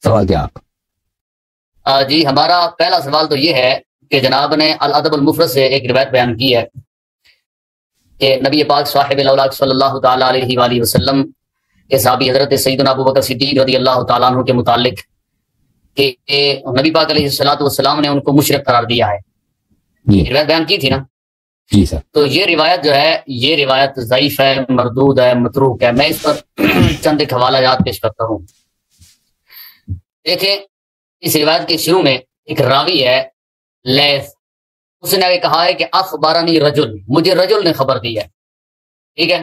سوال کیا آپ؟ جی ہمارا پہلا سوال تو یہ ہے کہ جناب نے الادب المفرد سے ایک روایت بیان کی ہے کہ نبی پاک صاحب الاولیاء صلی اللہ تعالیٰ علیہ وآلہ وسلم کے صحابی حضرت سیدنا ابو بکر صدیق رضی اللہ تعالیٰ عنہ کے متعلق کہ نبی پاک علیہ الصلوۃ والسلام نے ان کو مشرک قرار دیا ہے. جی روایت بیان کی تھی نا. جی سر. تو یہ روایت جو ہے یہ روایت ضعیف ہے، مردود ہے، متروک ہے. میں اس پر چند ایک حوالہ جات پیش کرتا ہوں. دیکھیں اس روایت کے شروع میں ایک راوی ہے لیث، اس نے کہا ہے کہ اخبرنی رجل، مجھے رجل نے خبر دی ہے. ٹھیک ہے،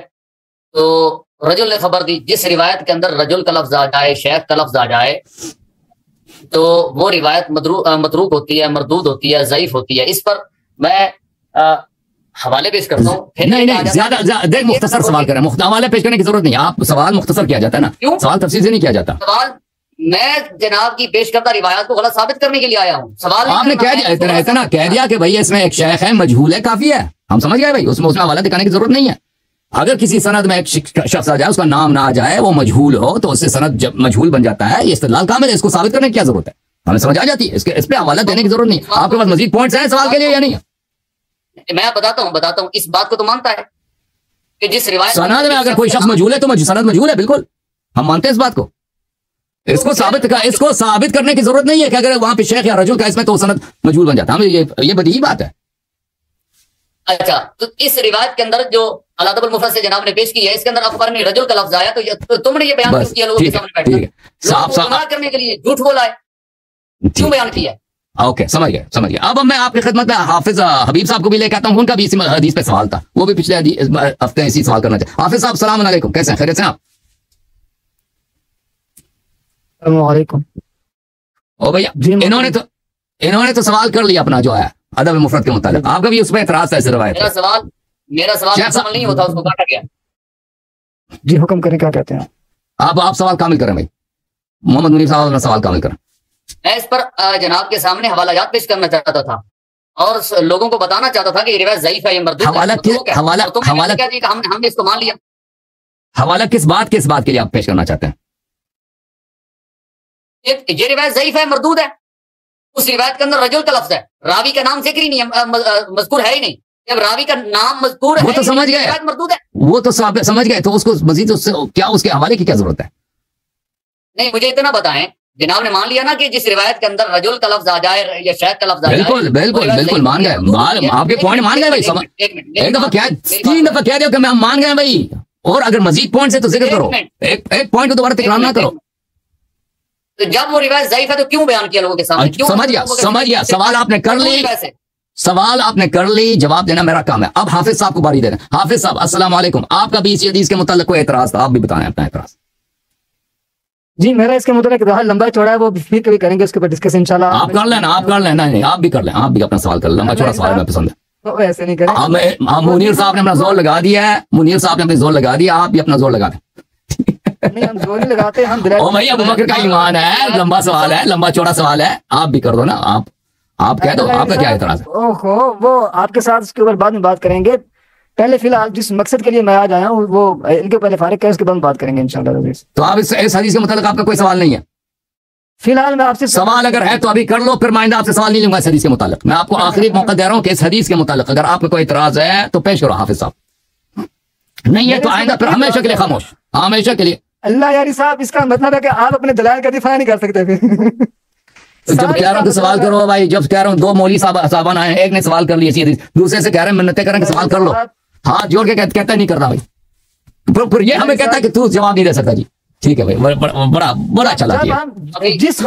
تو رجل نے خبر دی. جس روایت کے اندر رجل کا لفظ آ جائے، شیخ کا لفظ آ جائے، تو وہ روایت متروک ہوتی ہے، مردود ہوتی ہے، ضعیف ہوتی ہے. اس پر میں حوالے پیش کرتا ہوں. نہیں زیادہ دیکھ مختصر سوال کریں، حوالے پیش کرنے کی ضرورت نہیں. آپ سوال مختصر کیا جاتا ہے نا. کیوں سوال تفصیل سے نہیں کیا جاتا. سوال میں جناب کی پیش کردہ روایات کو غلط ثابت کرنے کے لیے آیا ہوں. سوال آپ نے اتنا کہہ دیا کہ بھائی اس میں ایک شیخ ہے، مجہول ہے، کافی ہے. ہم سمجھ گئے بھائی، اس میں حوالہ دکھانے کی ضرورت نہیں ہے. اگر کسی سند میں ایک شخص آ جائے، اس کا نام نہ آ جائے، وہ مجہول ہو، تو اس سے سند جب مجہول بن جاتا ہے. یہ استدلال کامل ہے، اس کو ثابت کرنے کی کیا ضرورت ہے؟ ہمیں سمجھ آ جاتی ہے. اس پہ حوالہ دینے کی ضرورت نہیں. آپ کے پاس مزید پوائنٹس ہیں سوال کے لیے یا نہیں؟ میں بتاتا ہوں اس بات کو تو مانتا ہے کہ جس روایت سند میں اگر کوئی شخص مجہول ہے تو سند مجہول ہے. بالکل ہم مانتے ہیں اس بات کو. اس کو ثابت کرنے کی ضرورت نہیں ہے کہ اگر وہاں پہ شیخ یا رجل کا اس میں تو سند مجہول بن جاتا ہے. یہ بدیہی بات ہے. اچھا، تو اس روایت کے اندر جو الادب المفرد سے جناب نے پیش کی ہے، اس کے اندر اخبرنی رجل کا لفظ آیا، تو تم نے یہ بیان کیا لوگوں کے سامنے بیٹھ کر صاف کرنے کے لیے جھوٹ بولا ہے، کیوں بیان کیا ہے؟ اوکے سمجھ گئے. اب میں آپ کی خدمت میں حافظ حبیب صاحب کو بھی لے کے آتا ہوں. ان کا بھی اسی حدیث پہ سوال تھا، وہ بھی پچھلے ہفتے اسی سوال کرنا چاہتے. حافظ صاحب السلام علیکم، کیسے ہیں؟ خیریت سے آپ؟ السلام علیکم. او بھیا انہوں نے تو سوال کر لیا اپنا جو ہے ادب مفرد کے متعلق. آپ کا بھی اس میں اعتراض تھا اس روایت؟ میرا سوال مکمل نہیں ہوتا، اس کو کاٹا گیا. جی حکم کریں، کیا کہتے ہیں آپ سوال کامل کریں بھائی. محمد منیر صاحب اپنا سوال کامل کریں. میں اس پر جناب کے سامنے حوالہ جات پیش کرنا چاہتا تھا اور لوگوں کو بتانا چاہتا تھا کہ یہ روایت ضعیف ہے، یہ مردود ہے. ہم نے اس کو مان لیا. حوالہ کس بات کے لیے آپ پیش کرنا چاہتے ہیں؟ یہ روایت ضعیف ہے، مردود ہے. اس روایت کے اندر رجل کا لفظ ہے، راوی کا نام ذکر ہی نہیں ہے، مذکور ہے ہی نہیں. جب راوی کا نام مذکور ہے، وہ تو سمجھ گئے، مردود ہے. وہ تو سمجھ گئے، تو اس کو مزید اس کے حوالے کی کیا ضرورت ہے؟ نہیں، مجھے اتنا بتائیں، جناب نے مان لیا نا کہ جس روایت کے اندر رجل کا لفظ آ جائے یا شیخ کا لفظ آ جائے. بالکل مان گئے. آپ کے پوائنٹ مان گئے بھائی. ایک دفعہ کیا 3 دفعہ کہہ دو کہ ہم مان گئے بھائی. اور اگر مزید پوائنٹ ہے تو ذکر کرو. ایک پوائنٹ کو دوبارہ تکرار نہ کرو. تو جب وہ روایت ضعیف ہے تو کیوں بیان کیا لوگوں کے سامنے؟ سمجھ گیا. سوال آپ نے کر لی، جواب دینا میرا کام ہے. اب حافظ صاحب کو باری دینا. حافظ صاحب السلام علیکم. آپ کا بھی اس حدیث کے متعلق کوئی اعتراض تھا؟ آپ بھی بتائیں اپنا اعتراض. جی میرا اس کے متعلق لمبا چوڑا ہے، وہ پھر کبھی کریں گے اس کے اوپر ڈسکس انشاءاللہ. آپ کر لینا. نہیں آپ بھی کر لیں. آپ بھی اپنا سوال کر لیں. لمبا چوڑا سوال میں پسند ہے. ایسے نہیں کریں. منیر صاحب نے اپنا زور لگا دیا ہے. آپ بھی اپنا زور لگا دیں. نہیں ہم زور نہیں لگاتے، ہم بھائی ابو بکر کا ایمان ہے. لمبا سوال ہے، لمبا چوڑا سوال ہے. آپ بھی کر دو نا. آپ کہہ دو آپ کا کیا اعتراض ہے؟ وہ آپ کے ساتھ اس کے اوپر بعد میں بات کریں گے. پہلے فی الحال جس مقصد کے لیے میں آج آیا ہوں وہ ان کے پہلے فارغ کریں، اس کے بعد بات کریں گے انشاءاللہ. تو آپ اس حدیث کے متعلق آپ کا کوئی سوال نہیں ہے؟ فی الحال میں آپ سے سوال اگر ہے تو ابھی کر لو، پھر میں آپ سے سوال نہیں لوں گا اس حدیث کے متعلق. میں آپ کو آخری موقع دے رہا ہوں کہ اس حدیث کے متعلق اگر آپ کو کوئی اعتراض ہے تو پیش کرو حافظ صاحب. نہیں ہے تو آئندہ پھر ہمیشہ کے لیے خاموش، ہمیشہ کے لیے. اللہ یاری صاحب، اس کا مطلب ہے کہ آپ اپنے دلائل کا دفاع نہیں کر سکتے. پھر جب کہہ رہا ہوں تو سوال کرو بھائی. جب کہہ رہا ہوں 2 مولوی صاحبان آئے ہیں، ایک نے سوال کر لی اسی حدیث، دوسرے سے کہہ رہے ہیں منتیں کریں کہ سوال کر لو. ہاں جوڑ کے کہتا نہیں کرتا بھائی. پھر یہ ہمیں کہتا ہے کہ تو جواب نہیں دے سکتا. جی ٹھیک ہے بھائی، بڑا اچھا لگا. جس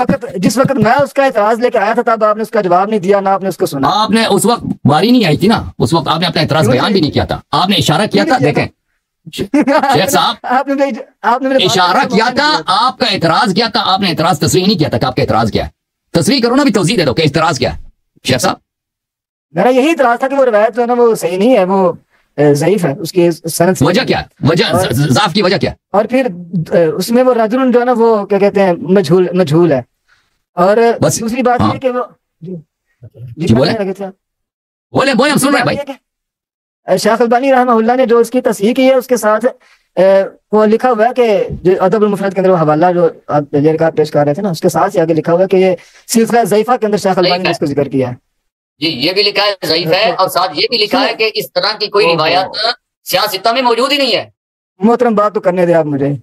وقت میں اس کا اعتراض لے کے آیا تھا تب آپ نے اس کا جواب نہیں دیا، نہ آپ نے اس کو سنا. آپ نے اس وقت باری نہیں آئی تھی نا، اس وقت آپ نے اپنا اعتراض بیان بھی نہیں کیا تھا. آپ نے اشارہ کیا تھا. دیکھیں شیخ صاحب، آپ نے اشارہ کیا تھا، آپ کا اعتراض کیا تھا. آپ نے اعتراض تصریح نہیں کیا تھا کہ آپ کا اعتراض کیا ہے. تصریح کرو نا، بھی توضیح دے دو کہ اعتراض کیا ہے. شیخ صاحب میرا یہی اعتراض تھا کہ وہ روایت جو ہے نا وہ صحیح نہیں ہے، وہ ضعیف ہے. اس کی سند وجہ کیا ہے؟ وجہ ضعف کی وجہ کیا ہے؟ اور پھر اس میں وہ رجل جو ہے نا وہ کیا کہتے ہیں مجہول ہے. اور دوسری بات یہ کہ وہ بولے ہم سن رہے ہیں بھائی. شیخ البانی رحمہ اللہ نے جو اس کی تصحیح کی ہے اس کے ساتھ وہ لکھا ہوا ہے کہ جو ادب المفرد کے اندر وہ حوالہ جو آپ کا پیش کر رہے تھے نا، اس کے ساتھ ہی آگے لکھا ہوا ہے کہ یہ سلسلہ ضعیفہ کے اندر شیخ البانی نے اس کو ذکر کیا ہے. جی یہ بھی لکھا ہے ضعیف ہے، اور ساتھ یہ بھی لکھا ہے کہ اس طرح کی کوئی روایت سیاستہ میں موجود ہی نہیں ہے. محترم بات تو کرنے دیں آپ مجھے.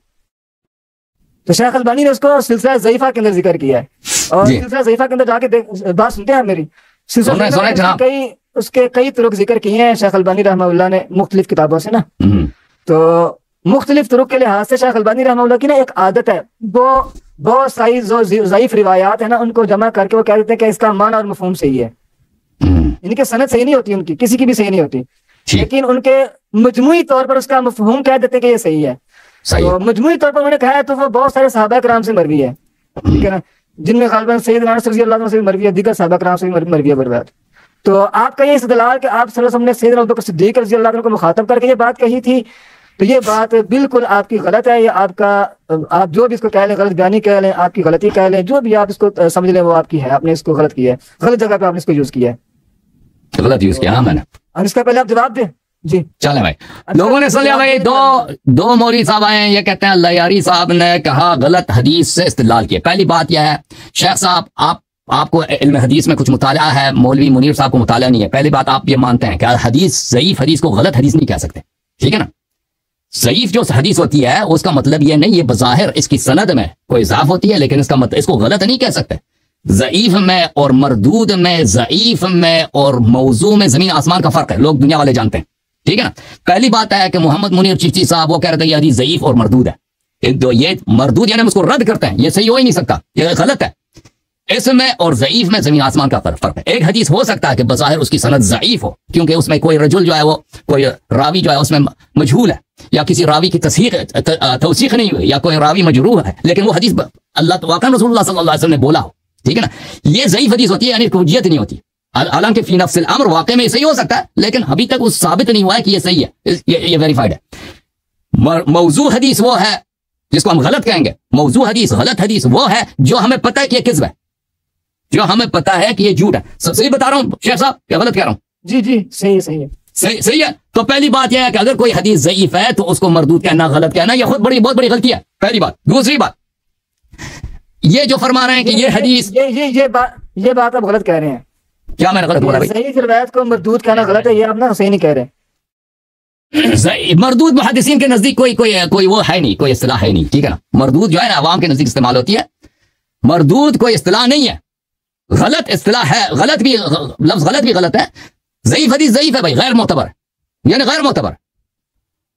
تو شیخ البانی نے اس کو سلسلہ ضعیفہ کے اندر ذکر کیا ہے، اور سلسلہ ضعیفہ کے اندر جا کے بات سنتے ہیں میری. اس کے کئی طرق ذکر کیے ہیں شیخ البانی رحمہ اللہ نے مختلف کتابوں سے نا. تو مختلف طرق کے لحاظ سے شیخ البانی رحمہ اللہ کی نا ایک عادت ہے، وہ بہت ساری جو ضعیف روایات ہیں نا ان کو جمع کر کے وہ کہہ دیتے ہیں کہ اس کا معنی اور مفہوم صحیح ہے. ان کی سند صحیح نہیں ہوتی، ان کی کسی کی بھی صحیح نہیں ہوتی، لیکن ان کے مجموعی طور پر اس کا مفہوم کہہ دیتے ہیں کہ یہ صحیح ہے. تو مجموعی طور پر انہوں نے کہا ہے تو وہ بہت سارے صحابہ کرام سے مروی ہے، ٹھیک ہے نا، جن میں غالباً سیدنا انس رضی اللہ عنہ سے بھی مروی ہے، دیگر صحابہ کرام سے بھی مروی ہے روایت. تو آپ کا یہ استدلال کہ آپ صلی اللہ علیہ وسلم نے سیدنا ابوبکر صدیق رضی اللہ عنہ کو مخاطب کر کے یہ بات کہی تھی، تو یہ بات بالکل آپ کی غلط ہے. یہ آپ جو بھی اس کو کہہ لیں، غلط بیانی کہہ لیں، آپ کی غلطی کہہ لیں، جو بھی آپ اس کو سمجھ لیں وہ آپ کی ہے. آپ نے اس کو غلط کیا ہے، غلط جگہ پہ آپ نے اس کو یوز کیا ہے، غلط یوز کیا میں نے. اور اس کا پہلے آپ جواب دیں. جی چلیں بھائی، لوگوں نے سن لیا بھائی. دو مولوی صاحب آئے ہیں، یہ کہتے ہیں لیاری صاحب نے کہا غلط حدیث سے استدلال کیا. پہلی بات یہ ہے شیخ صاحب آپ کو علم حدیث میں کچھ مطالعہ ہے، مولوی منیر صاحب کو مطالعہ نہیں ہے. پہلی بات آپ یہ مانتے ہیں کہ حدیث ضعیف حدیث کو غلط حدیث نہیں کہہ سکتے، ٹھیک ہے نا. ضعیف جو حدیث ہوتی ہے اس کا مطلب یہ نہیں، یہ بظاہر اس کی سند میں کوئی اضاف ہوتی ہے، لیکن اس کا مطلب اس کو غلط نہیں کہہ سکتے. ضعیف میں اور مردود میں، ضعیف میں اور موضوع میں زمین آسمان کا فرق ہے، لوگ دنیا والے جانتے ہیں، ٹھیک ہے نا. پہلی بات ہے کہ محمد منیر چشتی صاحب وہ کہہ رہے تھے یہ حدیث ضعیف اور مردود ہے. یہ مردود یعنی ہم اس کو رد کرتے ہیں، یہ صحیح ہو ہی نہیں سکتا، یہ غلط ہے. اس میں اور ضعیف میں زمین آسمان کا فرق ہے. ایک حدیث ہو سکتا ہے کہ بظاہر اس کی سند ضعیف ہو، کیونکہ اس میں کوئی رجل جو ہے وہ کوئی راوی جو ہے اس میں مجہول ہے، یا کسی راوی کی توثیق نہیں ہوئی، یا کوئی راوی مجروح ہے، لیکن وہ حدیث اللہ واقعا رسول اللہ صلی اللہ علیہ وسلم نے بولا ہو، ٹھیک ہے نا. یہ ضعیف حدیث ہوتی ہے، یعنی حجیت نہیں ہوتی. حالانکہ فی نفس الامر واقع میں صحیح ہو سکتا ہے، لیکن ابھی تک وہ ثابت نہیں ہوا ہے کہ یہ صحیح ہے، یہ ویریفائڈ ہے. موضوع حدیث وہ ہے جس کو ہم غلط کہیں گے. موضوع حدیث، غلط حدیث وہ ہے جو ہمیں پتہ ہے کہ یہ کذب ہے، جو ہمیں پتا ہے کہ یہ جھوٹ ہے. صحیح بتا رہا ہوں شیخ صاحب کیا غلط کہہ رہا ہوں؟ جی جی صحیح ہے. صحیح ہے. تو پہلی بات یہ ہے کہ اگر کوئی حدیث ضعیف ہے تو اس کو مردود کہنا، غلط کہنا، یہ خود بہت بڑی غلطی ہے، پہلی بات. دوسری بات یہ جو فرما رہے ہیں کہ یہ حدیث یہ بات آپ غلط کہہ رہے ہیں. کیا میں نے غلط بولا بھائی؟ صحیح روایت کو مردود کہنا غلط ہے، یہ آپ نا صحیح نہیں کہہ رہے. مردود محدثین کے نزدیک کوئی وہ ہے نہیں، کوئی اصطلاح ہے نہیں، ٹھیک ہے نا. مردود جو ہے نا عوام کے نزدیک استعمال ہوتی ہے، مردود کوئی اصطلاح نہیں ہے، غلط اصطلاح ہے. غلط بھی لفظ غلط بھی غلط ہے. ضعیف حدیث ضعیف ہے بھائی، غیر معتبر، یعنی غیر معتبر.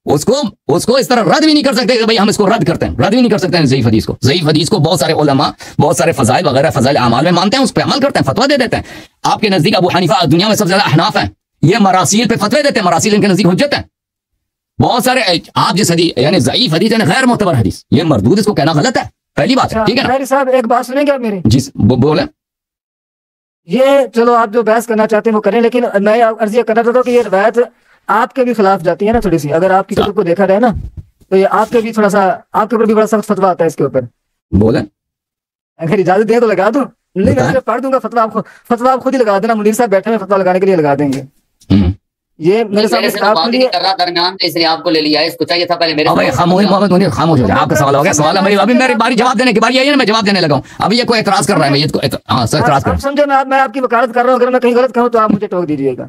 اس کو اس طرح رد بھی نہیں کر سکتے کہ بھائی ہم اس کو رد کرتے ہیں، رد بھی نہیں کر سکتے ہیں ضعیف حدیث کو. ضعیف حدیث کو بہت سارے علماء بہت سارے فضائل وغیرہ فضائل اعمال میں مانتے ہیں، اس پہ عمل کرتے ہیں، فتویٰ دے دیتے ہیں. آپ کے نزدیک ابو حنیفہ دنیا میں سب سے زیادہ احناف ہیں، یہ مراسیل پہ فتوے دیتے ہیں، مراسیل ان کے نزدیک حجت ہیں. بہت سارے آپ جس حدیث یعنی ضعیف حدیث یعنی غیر معتبر حدیث، یہ مردود اس کو کہنا غلط ہے، پہلی بات ہے، ٹھیک ہے نا. صاحب ایک بات سنیں گے آپ میری؟ جی بولیں. یہ چلو آپ جو بحث کرنا چاہتے ہیں وہ کریں، لیکن میں عرض یہ کرنا چاہتا ہوں کہ یہ روایت آپ کے بھی خلاف جاتی ہے نا تھوڑی سی. اگر آپ کی کتب کو دیکھا جائے نا تو یہ آپ کے بھی تھوڑا سا آپ کے اوپر بھی بڑا سخت فتویٰ آتا ہے اس کے اوپر. بولیں. اگر اجازت دیں تو لگا دوں، نہیں میں پڑھ دوں گا فتویٰ. آپ خود ہی لگا دینا، منیر صاحب بیٹھے ہیں فتویٰ لگانے کے لیے لگا دیں گے. یہ میرے سامنے درمیان اس لیے آپ کو لے لیا ہے، اس کو چاہیے تھا پہلے میرے. محمد منیر خاموش ہو جائے، آپ کا سوال ہو گیا. سوال ہے ابھی میری باری جواب دینے کی باری ہے، میں جواب دینے لگا ہوں. ابھی یہ کوئی اعتراض کر رہا ہے، میں یہ اعتراض کر سمجھے میں آپ کی وکالت کر رہا ہوں. اگر میں کہیں غلط کہوں تو آپ مجھے ٹوک دیجیے گا.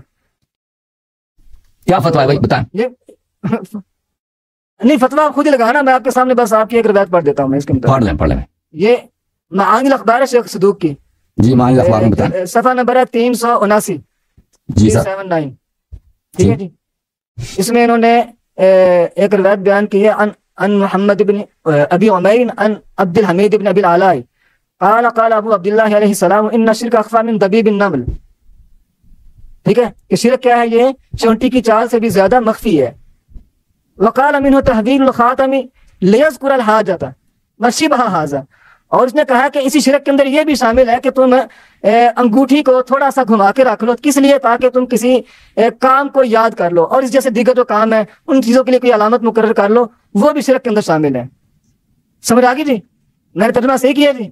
کیا فتویٰ ہے بھائی بتائیں؟ نہیں فتویٰ خود ہی لگانا، میں آپ کے سامنے بس آپ کی ایک روایت پڑھ دیتا ہوں. میں اس کے مطابق پڑھ لیں. یہ معانی الاخبار ہے شیخ صدوق کی. جی معانی الاخبار میں بتائیں. صفحہ نمبر ہے 379. جی سر 79. ٹھیک ہے جی. اس میں انہوں نے ایک روایت بیان کی ہے ان محمد بن ابی عمیر ان عبد الحمید بن ابی العلاء قال ابو عبداللہ علیہ السلام ان الشرک اخفی من دبیب النمل. ٹھیک ہے کہ شرک کیا ہے؟ یہ چونٹی کی چال سے بھی زیادہ مخفی ہے. وقال منہ تحویل الخاتم لیذکر الحاجۃ وشبہ ھذا. اور اس نے کہا کہ اسی شرک کے اندر یہ بھی شامل ہے کہ تم انگوٹھی کو تھوڑا سا گھما کے رکھ لو، کس لیے؟ تاکہ تم کسی کام کو یاد کر لو، اور اس جیسے دیگر جو کام ہے ان چیزوں کے لیے کوئی علامت مقرر کر لو، وہ بھی شرک کے اندر شامل ہے. سمجھ آ گئی جی؟ میں نے ترجمہ صحیح کیا جی؟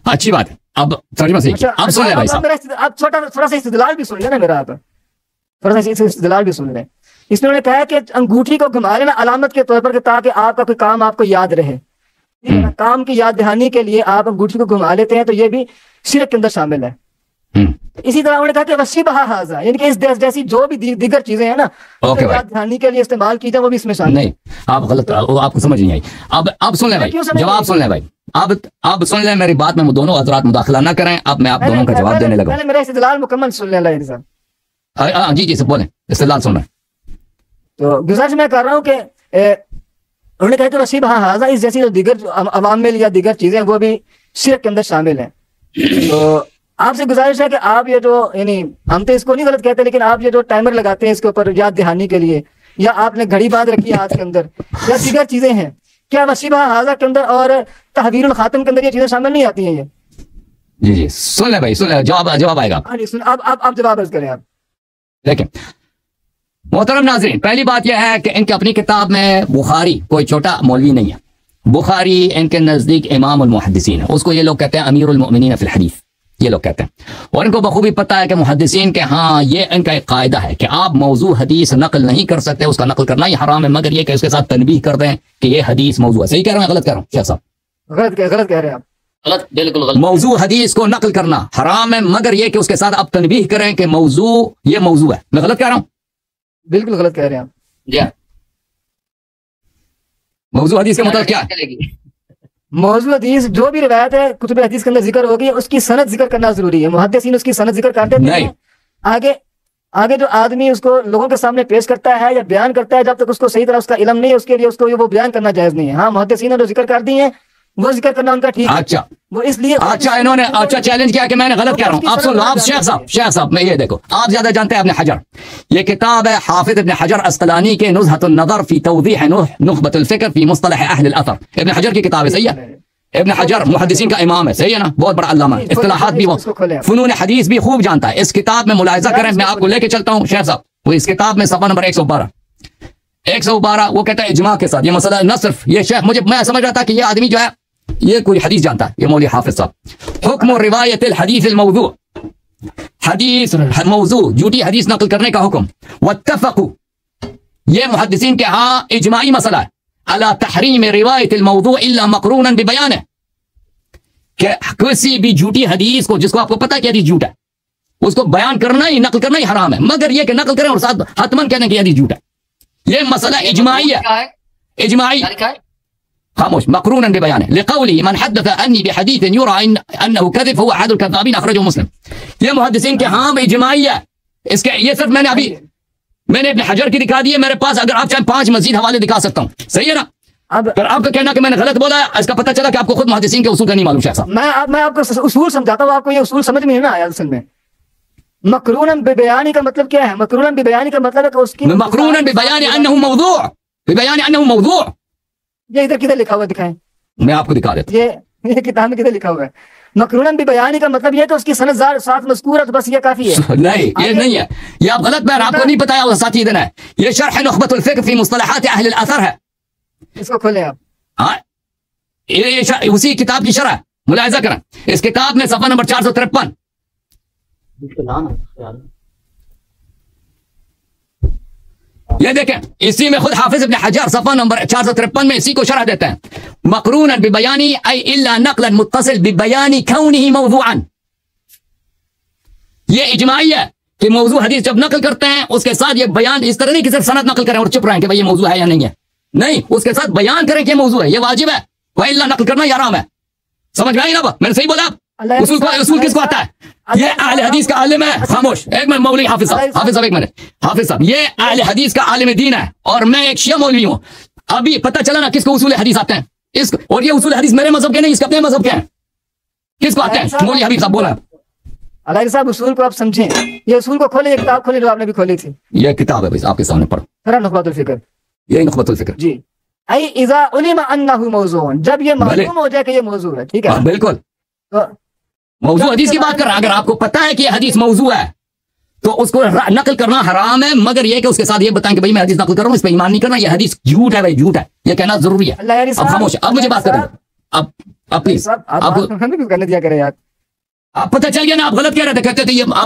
اچھی بات ہے. اب ترجمہ صحیح. اب سن لیں بھائی صاحب، اب تھوڑا سا استدلال بھی سن لیں نا میرا. آپ تھوڑا سا استدلال بھی سن لیں. اس میں انہوں نے کہا کہ انگوٹھی کو گھما لینا علامت کے طور پر کہ تاکہ آپ کا کوئی کام آپ کو یاد رہے، کام کی یاد دہانی کے لیے آپ انگوٹھی کو گھما لیتے ہیں، تو یہ بھی شرک کے اندر شامل ہے۔ اسی طرح انہوں نے کہا کہ وشبہ ھذا، یعنی کہ اس جیسی جو بھی دیگر چیزیں ہیں نا یاد دہانی کے لیے استعمال کی جائے وہ بھی اس میں شامل نہیں۔ آپ غلط، آپ کو سمجھ نہیں آئی۔ اب سن لیں بھائی، جواب سن لیں بھائی، اب سن لیں میری بات میں دونوں حضرات مداخلہ نہ کریں، اب میں آپ دونوں کا جواب دینے لگا۔ پہلے میرا استدلال مکمل سن لیں اللہ صاحب۔ جی سب بولیں، استدلال سن رہے ہیں۔ تو گزارش میں کر رہا ہوں کہ انہوں نے کہا کہ وشبہ ھذا، اس جیسی جو دیگر عوامل یا دیگر چیزیں وہ بھی شرک کے اندر شامل ہیں۔ تو آپ سے گزارش ہے کہ آپ یہ جو، یعنی ہم تو اس کو نہیں غلط کہتے، لیکن آپ یہ جو ٹائمر لگاتے ہیں اس کے اوپر یاد دہانی کے لیے، یا آپ نے گھڑی باندھ رکھی ہے ہاتھ کے اندر، یا دیگر چیزیں ہیں، کیا وشبہ ھذا کے اندر اور تحویر الخاتم کے اندر یہ چیزیں شامل نہیں آتی ہیں؟ یہ جی سن لیں بھائی، سن لیں، جواب آئے گا۔ آپ جواب عرض کریں۔ آپ دیکھیں محترم ناظرین، پہلی بات یہ ہے کہ ان کی اپنی کتاب میں بخاری کوئی چھوٹا مولوی نہیں ہے، بخاری ان کے نزدیک امام المحدثین ہے، اس کو یہ لوگ کہتے ہیں امیر المؤمنین فی الحدیث، یہ لوگ کہتے ہیں، اور ان کو بخوبی پتہ ہے کہ محدثین کے ہاں یہ ان کا ایک قاعدہ ہے کہ آپ موضوع حدیث نقل نہیں کر سکتے، اس کا نقل کرنا ہی حرام ہے، مگر یہ کہ اس کے ساتھ تنبیہ کر دیں کہ یہ حدیث موضوع ہے۔ صحیح کہہ رہا ہوں غلط کہہ رہا ہوں شیخ صاحب؟ غلط کہہ رہے ہیں آپ، غلط، بالکل غلط۔ موضوع حدیث کو نقل کرنا حرام ہے، مگر یہ کہ اس کے ساتھ آپ تنبیہ کریں کہ موضوع یہ موضوع ہے۔ میں غلط کہہ رہا ہوں؟ بالکل غلط کہہ رہے ہیں آپ۔ جی موضوع حدیث کا مطلب کیا ہے؟ موضوع حدیث جو بھی روایت ہے کتب حدیث کے اندر ذکر ہوگی، اس کی سند ذکر کرنا ضروری ہے، محدثین اس کی سند ذکر کرتے ہیں۔ آگے جو آدمی اس کو لوگوں کے سامنے پیش کرتا ہے یا بیان کرتا ہے، جب تک اس کو صحیح طرح اس کا علم نہیں ہے، اس کے لیے اس کو وہ بیان کرنا جائز نہیں ہے۔ ہاں محدثین نے جو ذکر کر دی ہیں وہ ذکر کرنا ان کا ٹھیک ہے۔ اچھا، وہ اس لیے انہوں نے چیلنج کیا کہ میں نے غلط کہہ رہا ہوں۔ آپ سن لو، آپ شیخ صاحب میں یہ دیکھو، آپ زیادہ جانتے ہیں ابن حجر، یہ کتاب ہے حافظ ابن حجر اسقلانی کے نزہۃ النظر فی توضیح نخبۃ الفکر فی مصطلح اہل الاثر، ابن حجر کی کتاب ہے، صحیح ہے؟ ابن حجر محدثین کا امام ہے، صحیح ہے نا، بہت بڑا علامہ ہے، اصطلاحات بھی وہ فنون حدیث بھی خوب جانتا ہے۔ اس کتاب میں ملاحظہ کریں، میں آپ کو لے کے چلتا ہوں شیخ صاحب، وہ اس کتاب میں صفحہ نمبر 112 وہ کہتا ہے اجماع کے ساتھ یہ مسئلہ نہ صرف یہ شیخ، میں سمجھ رہا تھا کہ یہ آدمی جو ہے یہ کوئی حدیث جانتا ہے، یہ مولوی حافظ صاحب۔ حکم روایت الحدیث الموضوع، حدیث موضوع جھوٹی حدیث نقل کرنے کا حکم، واتفقوا، یہ محدثین کے ہاں اجماعی مسئلہ ہے، علی تحریم روایت الموضوع الا مقرونا ببیانہ، کہ کسی بھی جھوٹی حدیث کو، جس کو آپ کو پتہ ہے کہ حدیث جھوٹ ہے، اس کو بیان کرنا ہی نقل کرنا ہی حرام ہے، مگر یہ کہ نقل کریں اور ساتھ حتماً کہنے کہ حدیث جھوٹ ہے، یہ مسئلہ اجماعی ہے، اجماعی خاموش مقرونا ببیانہ، لقوله من حدث انی بحدیث یرى انه كذب فهو احد الكذابین اخرجه مسلم، یہ محدثین کے ہاں اجماعی ہے۔ اس کے یہ صرف میں نے ابن حجر کی دکھا دی ہے، میرے پاس اگر آپ چاہیں 5 مزید حوالے دکھا سکتا ہوں، صحیح ہے نا؟ پر آپ کا کہنا کہ میں نے غلط بولا ہے، اس کا پتہ چلا کہ آپ کو خود محدثین کے اصول کا نہیں معلوم شیخ صاحب۔ میں آپ کو اصول سمجھاتا ہوں، آپ کو یہ اصول سمجھ میں نہیں آیا اصل میں۔ مقروناً ببیانی کا مطلب کیا ہے؟ مقروناً ببیانی کا مطلب ہے کہ اس کی مقروناً ببیان انه موضوع، ببیان انه موضوع، یہ ادھر کدھر لکھا ہوا دکھائیں، میں آپ کو دکھا دیتا ہوں، یہ کتاب میں کدھر لکھا ہوا ہے؟ مقروناً ببیانی کا مطلب یہ ہے کہ اس کی سند ساتھ مذکور ہے، تو بس یہ کافی ہے۔ نہیں، یہ نہیں ہے، یہ آپ غلط بیان، آپ کو نہیں بتایا وہ ساتھی دینا ہے، یہ شرح نخبۃ الفکر فی مصطلحات اہل الاثر ہے، اس کو کھولیں آپ۔ ہاں یہ اسی کتاب کی شرح ملاحظہ کریں، اس کتاب میں صفحہ نمبر 453 یہ دیکھیں، اسی میں خود حافظ ابن حجر صفحہ نمبر 453 میں اسی کو شرح دیتے ہیں، مقرونا ببیانی ای الا نقلا متصل ببیانی کونه موضوعا، یہ اجماعی ہے کہ موضوع حدیث جب نقل کرتے ہیں اس کے ساتھ یہ بیان، اس طرح نہیں کہ صرف سند نقل کریں اور چپ رہیں کہ بھئی یہ موضوع ہے یا نہیں ہے، نہیں، اس کے ساتھ بیان کریں کہ یہ موضوع ہے، یہ واجب ہے، وَإِلَّا نقل کرنا یہ حرام ہے۔ سمجھ میں آئی نا بات؟ میں نے صحیح بولا؟ اصول کس کو آتا ہے؟ یہ اہل حدیث کا عالم ہے، خاموش ایک منٹ، مولوی حافظ صاحب ایک منٹ، حافظ صاحب یہ اہل حدیث کا عالم دین ہے، اور میں ایک شیعہ مولوی ہوں، ابھی پتہ چلا نا کس کو اصول حدیث آتے ہیں، اور یہ اصول حدیث میرے مذہب کے نہیں، اس کے اپنے مذہب کے ہیں، کس کو آتے ہیں؟ مولوی حبیب صاحب بولا۔ علیہ صاحب اصول کو آپ سمجھیں، یہ اصول کو کھولیں، یہ کتاب کھولیں جو آپ نے بھی کھولی تھی، یہ کتاب ہے بھائی آپ کے سامنے پڑھو، شرح نخبۃ الفکر، یہ نخبۃ الفکر جی، ای اذا علم انہ موضوع، جب یہ معلوم ہو جائے کہ یہ موضوع ہے، ٹھیک ہے، بالکل موضوع حدیث کی بات کر رہا ہے، اگر آپ کو پتا ہے کہ یہ حدیث موضوع ہے تو اس کو نقل کرنا حرام ہے، مگر یہ کہ اس کے ساتھ یہ بتائیں کہ بھائی میں حدیث نقل کر رہا ہوں، اس پہ ایمان نہیں کرنا، یہ حدیث جھوٹ ہے بھائی، جھوٹ ہے، یہ کہنا ضروری ہے۔ اب خاموش، اب مجھے بات کریں، اب پلیز آپ کو کرنے دیا کریں یار، آپ پتہ چل گیا نا، آپ غلط کہہ رہے تھے، کہتے تھے یہ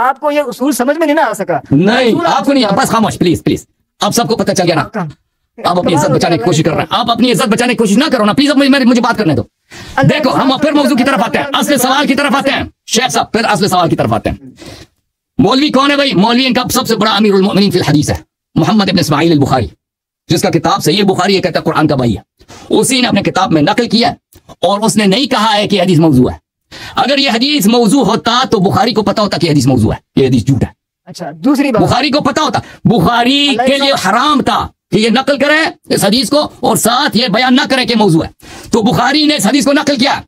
آپ کو یہ اصول سمجھ میں نہیں نہ آ سکا. نہیں آپ کو نہیں، بس خاموش پلیز پلیز. آپ سب کو پتہ چل گیا نا، آپ اپنی عزت بچانے کی کوشش کر رہے ہیں، آپ اپنی عزت بچانے کی کوشش نہ کرو نا پلیز. مجھے بات کرنے دو. دیکھو ہم پھر موضوع کی طرف آتے ہیں، اصل سوال کی طرف آتے ہیں شیخ صاحب، پھر اصل سوال کی طرف آتے ہیں. مولوی کون ہے بھائی؟ مولوی ان کا سب سے بڑا امیر المؤمنین فی الحدیث ہے، محمد ابن اسماعیل البخاری، جس کا کتاب صحیح بخاری یہ کہتا ہے قرآن کا بھائی ہے. اسی نے اپنے کتاب میں نقل کیا اور اس نے نہیں کہا ہے کہ حدیث موضوع ہے. اگر یہ حدیث موضوع ہوتا تو بخاری کو پتا ہوتا کہ حدیث موضوع ہے، یہ حدیث جھوٹ ہے. اچھا دوسری بات، بخاری کو پتا ہوتا، بخاری کے لیے حرام تھا کہ یہ نقل کرے اس حدیث کو اور ساتھ یہ بیان نہ کرے کہ موضوع ہے. تو بخاری نے اس حدیث کو نقل کیا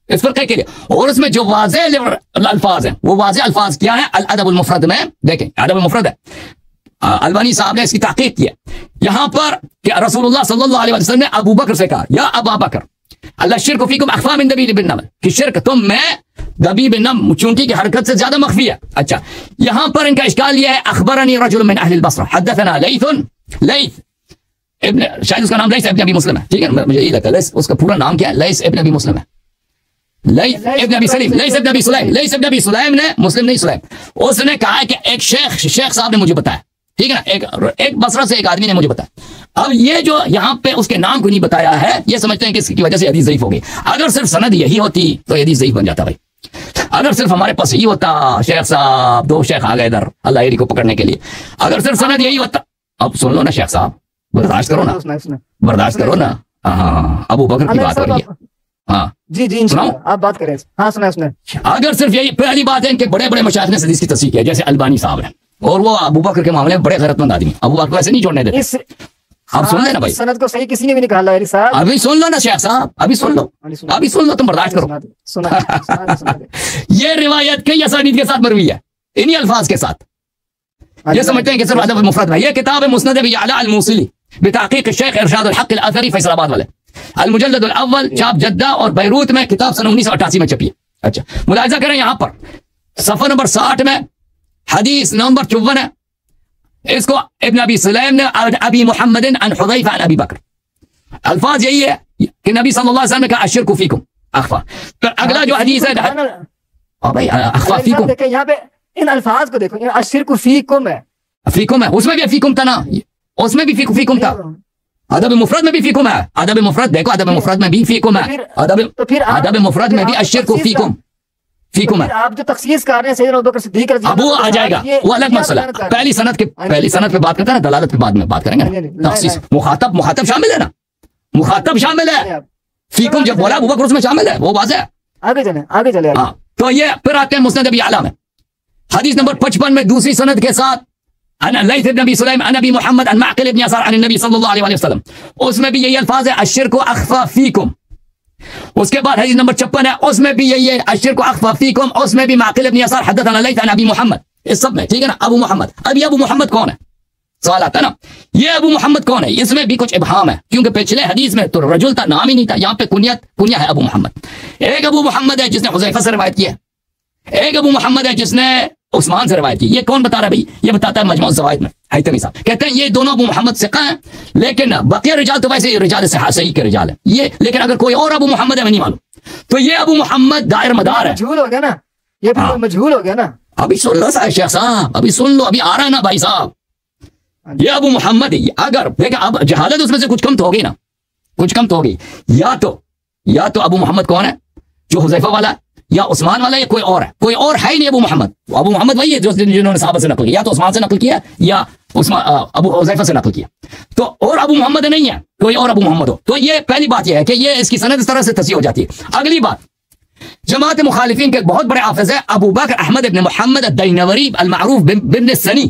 اس فرقے کے لیے، اور اس میں جو واضح الفاظ ہیں وہ واضح الفاظ کیا ہیں؟ الادب المفرد میں دیکھیں، ادب المفرد ہے، البانی صاحب نے اس کی تحقیق کی ہے یہاں پر کہ رسول اللہ صلی اللہ علیہ وسلم نے ابو بکر سے کہا یا ابا بکر اللہ شرک فیکم اخفی من دبیب النمل، کہ شرک تم میں دبیب النمل چونٹی کی حرکت سے زیادہ مخفی ہے. اچھا یہاں پر ان کا اشکال یہ ہے اخبرنی رجل من اہل البصرہ حدثنا لیث ابن، شاید اس کا نام لیث ابن ابی مسلم ہے، ٹھیک ہے مجھے یہ لگتا ہے لیث اس کا پورا نام کیا ہے، لیث ابن ابی مسلم ہے، لیث ابن ابی سلیم، لیث ابن ابی سلیم، لیث ابن ابی سلیم نے مسلم نہیں سلیم، اس نے کہا ہے کہ ایک شیخ صاحب نے مجھے بتایا، ٹھیک ہے نا، ایک بصرہ سے ایک آدمی نے مجھے بتایا. اب یہ جو یہاں پہ اس کے نام کو نہیں بتایا ہے یہ سمجھتے ہیں کہ اس کی وجہ سے حدیث ضعیف ہو گئی. اگر صرف سند یہی ہوتی تو حدیث ضعیف بن جاتا بھائی. اگر صرف ہمارے پاس یہی ہوتا، شیخ صاحب دو شیخ آ گئے ادھر اللہ علی کو پکڑنے کے لیے، اگر صرف سند یہی ہوتا. اب سن لو نا شیخ صاحب، برداشت کرو نا، برداشت کرو نا. ہاں ابو بکر کی بات ہو رہی ہے. ہاں جی جی آپ بات کریں. ہاں سنا. اگر صرف یہی پہلی بات ہے ان کے بڑے بڑے مشائخ نے حدیث کی تصحیح کی، جیسے البانی صاحب ہیں، اور وہ ابو بکر کے معاملے میں بڑے غیرت مند آدمی، ابو بکر ویسے نہیں چھوڑنے دیتے. آپ سن لینا بھائی، سند کو صحیح کسی نے بھی نہیں کہا. ابھی سن لو نا شیخ صاحب، ابھی سن لو، تم برداشت کرو. یہ روایت کئی اسانید کے ساتھ مروی ہے انہی الفاظ کے ساتھ. یہ سمجھتے ہیں کہ صرف ادب المفرد میں. یہ کتاب ہے مسند ابی اعلی الموصلی بتحقیق الشیخ ارشاد الحق الاثری فیصل آباد والے، المجلد الاول، چھاپ جدہ اور بیروت میں، کتاب سن 1988 میں چھپی ہے. اچھا ملاحظہ کریں یہاں پر صفحہ نمبر 60 میں حدیث نمبر 54 ہے، اس کو ابن ابی سلیم نے ابی محمد عن حذیفہ عن ابی بکر، الفاظ یہی ہے کہ نبی صلی اللہ علیہ وسلم نے کہا الشرک فیکم اخفا. پھر اگلا جو حدیث ہے بھائی اخفا فیکم، دیکھیں یہاں پہ ان الفاظ کو دیکھو، الشرک فیکم ہے، فیکم ہے، اس میں بھی فیکم تھا نا، اس میں بھی فیکم تھا. ادب مفرد میں بھی فیکم ہے، ادب مفرد دیکھو، ادب مفرد میں بھی فیکم ہے، ادب مفرد میں بھی الشرک فیکم ہے. آپ جو تخصیص کر رہے ہیں سیدنا ابوبکر صدیق رضی اللہ عنہ، اب وہ آ جائے گا، وہ الگ مسئلہ. پہلی سند پہ بات کرتے ہیں نا، دلالت پہ بعد میں بات کریں گے. تخصیص مخاطب شامل ہے نا، مخاطب شامل ہے، فیکم جب بولا ابوبکر اس میں شامل ہے، وہ واضح ہے. آگے چلے. ہاں تو یہ پھر آتے ہیں مسند ابی اعلی میں، حدیث نمبر 55 میں دوسری سند کے ساتھ عن لیث بن ابی سلیم عن ابی محمد عن معقل بن یسار عن النبی صلی اللہ علیہ وسلم، اس میں بھی یہی الفاظ ہے الشرک اخفی فیکم. اس کے بعد حدیث نمبر 56 ہے، اس میں بھی یہی ہے الشرک اخفی فیکم، اس میں بھی معقل بن یسار حدثنا لیث عن ابی محمد، اس سب میں ٹھیک ہے نا. ابو محمد، اب یہ ابو محمد کون ہے سوال آتا ہے نا، یہ ابو محمد کون ہے؟ اس میں بھی کچھ ابہام ہے کیونکہ پچھلے حدیث میں تو رجل تھا، نام ہی نہیں تھا، یہاں پہ کنیا ہے ابو محمد. ایک ابو محمد ہے جس نے حذیفہ سے روایت کی ہے، ایک ابو محمد ہے جس نے عثمان سے روایت کی. یہ کون بتا رہا ہے بھائی؟ یہ بتاتا ہے مجموع الزوائد میں حیثمی صاحب، کہتے ہیں یہ دونوں ابو محمد ثقہ ہیں، لیکن بقیہ رجال تو ویسے رجال صحیح کے رجال ہیں یہ، لیکن اگر کوئی اور ابو محمد ہے میں نہیں معلوم. تو یہ ابو محمد دائر مدار ہے، مجھول ہو گیا نا، یہ پھر مجھول ہو گیا نا. ابھی سن لو شیخ صاحب، ابھی سن لو، ابھی آ رہا ہے نا بھائی صاحب. یہ ابو محمد اگر دیکھیں اب جہالت اس میں سے کچھ کم تو ہوگی نا، کچھ کم تو ہوگی. یا تو ابو محمد کون ہے جو حذیفہ والا ہے، یا عثمان والا، یا کوئی اور ہے، کوئی اور ہے ہی نہیں ابو محمد. ابو محمد وہی ہے جنہوں نے صحابہ سے نقل کیا، یا تو عثمان سے نقل کیا یا ابو حذیفہ سے نقل کیا. تو اور ابو محمد نہیں ہے، کوئی اور ابو محمد ہو. تو یہ پہلی بات یہ ہے کہ یہ اس کی سند اس طرح سے تصحیح ہو جاتی ہے. اگلی بات، جماعت مخالفین کے بہت بڑے حافظ ہیں ابو بکر احمد ابن محمد الدینوری المعروف بن السنی.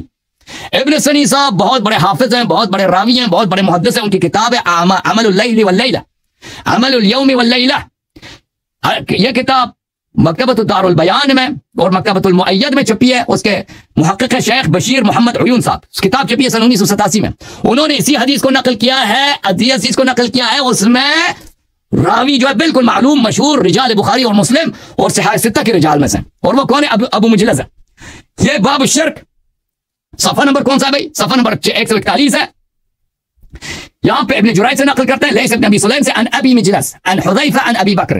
ابن سنی صاحب بہت بڑے حافظ ہیں، بہت بڑے راوی ہیں، بہت بڑے محدث ہیں. ان کی کتاب ہے عمل اللیل واللیلہ، عمل اليوم واللیلہ. یہ کتاب مکتبۃ الدار البیان میں اور مکتبۃ المؤید میں چھپی ہے. اس کے محقق شیخ بشیر محمد عیون صاحب، اس کتاب چھپی ہے سن 1987 میں. انہوں نے اسی حدیث کو نقل کیا ہے، حدیث کو نقل کیا ہے. اس میں راوی جو ہے بالکل معلوم مشہور رجال بخاری اور مسلم اور صحاح ستہ کے رجال میں سے، اور وہ کون ہے؟ ابو مجلس ہے. یہ باب الشرک صفحہ نمبر کون سا ہے بھائی؟ صفحہ نمبر 141 ہے. یہاں پہ ابن جرائج سے نقل کرتے ہیں، لیث بن ابی سلیم سے عن ابی مجلس عن حذیفہ عن ابی بکر.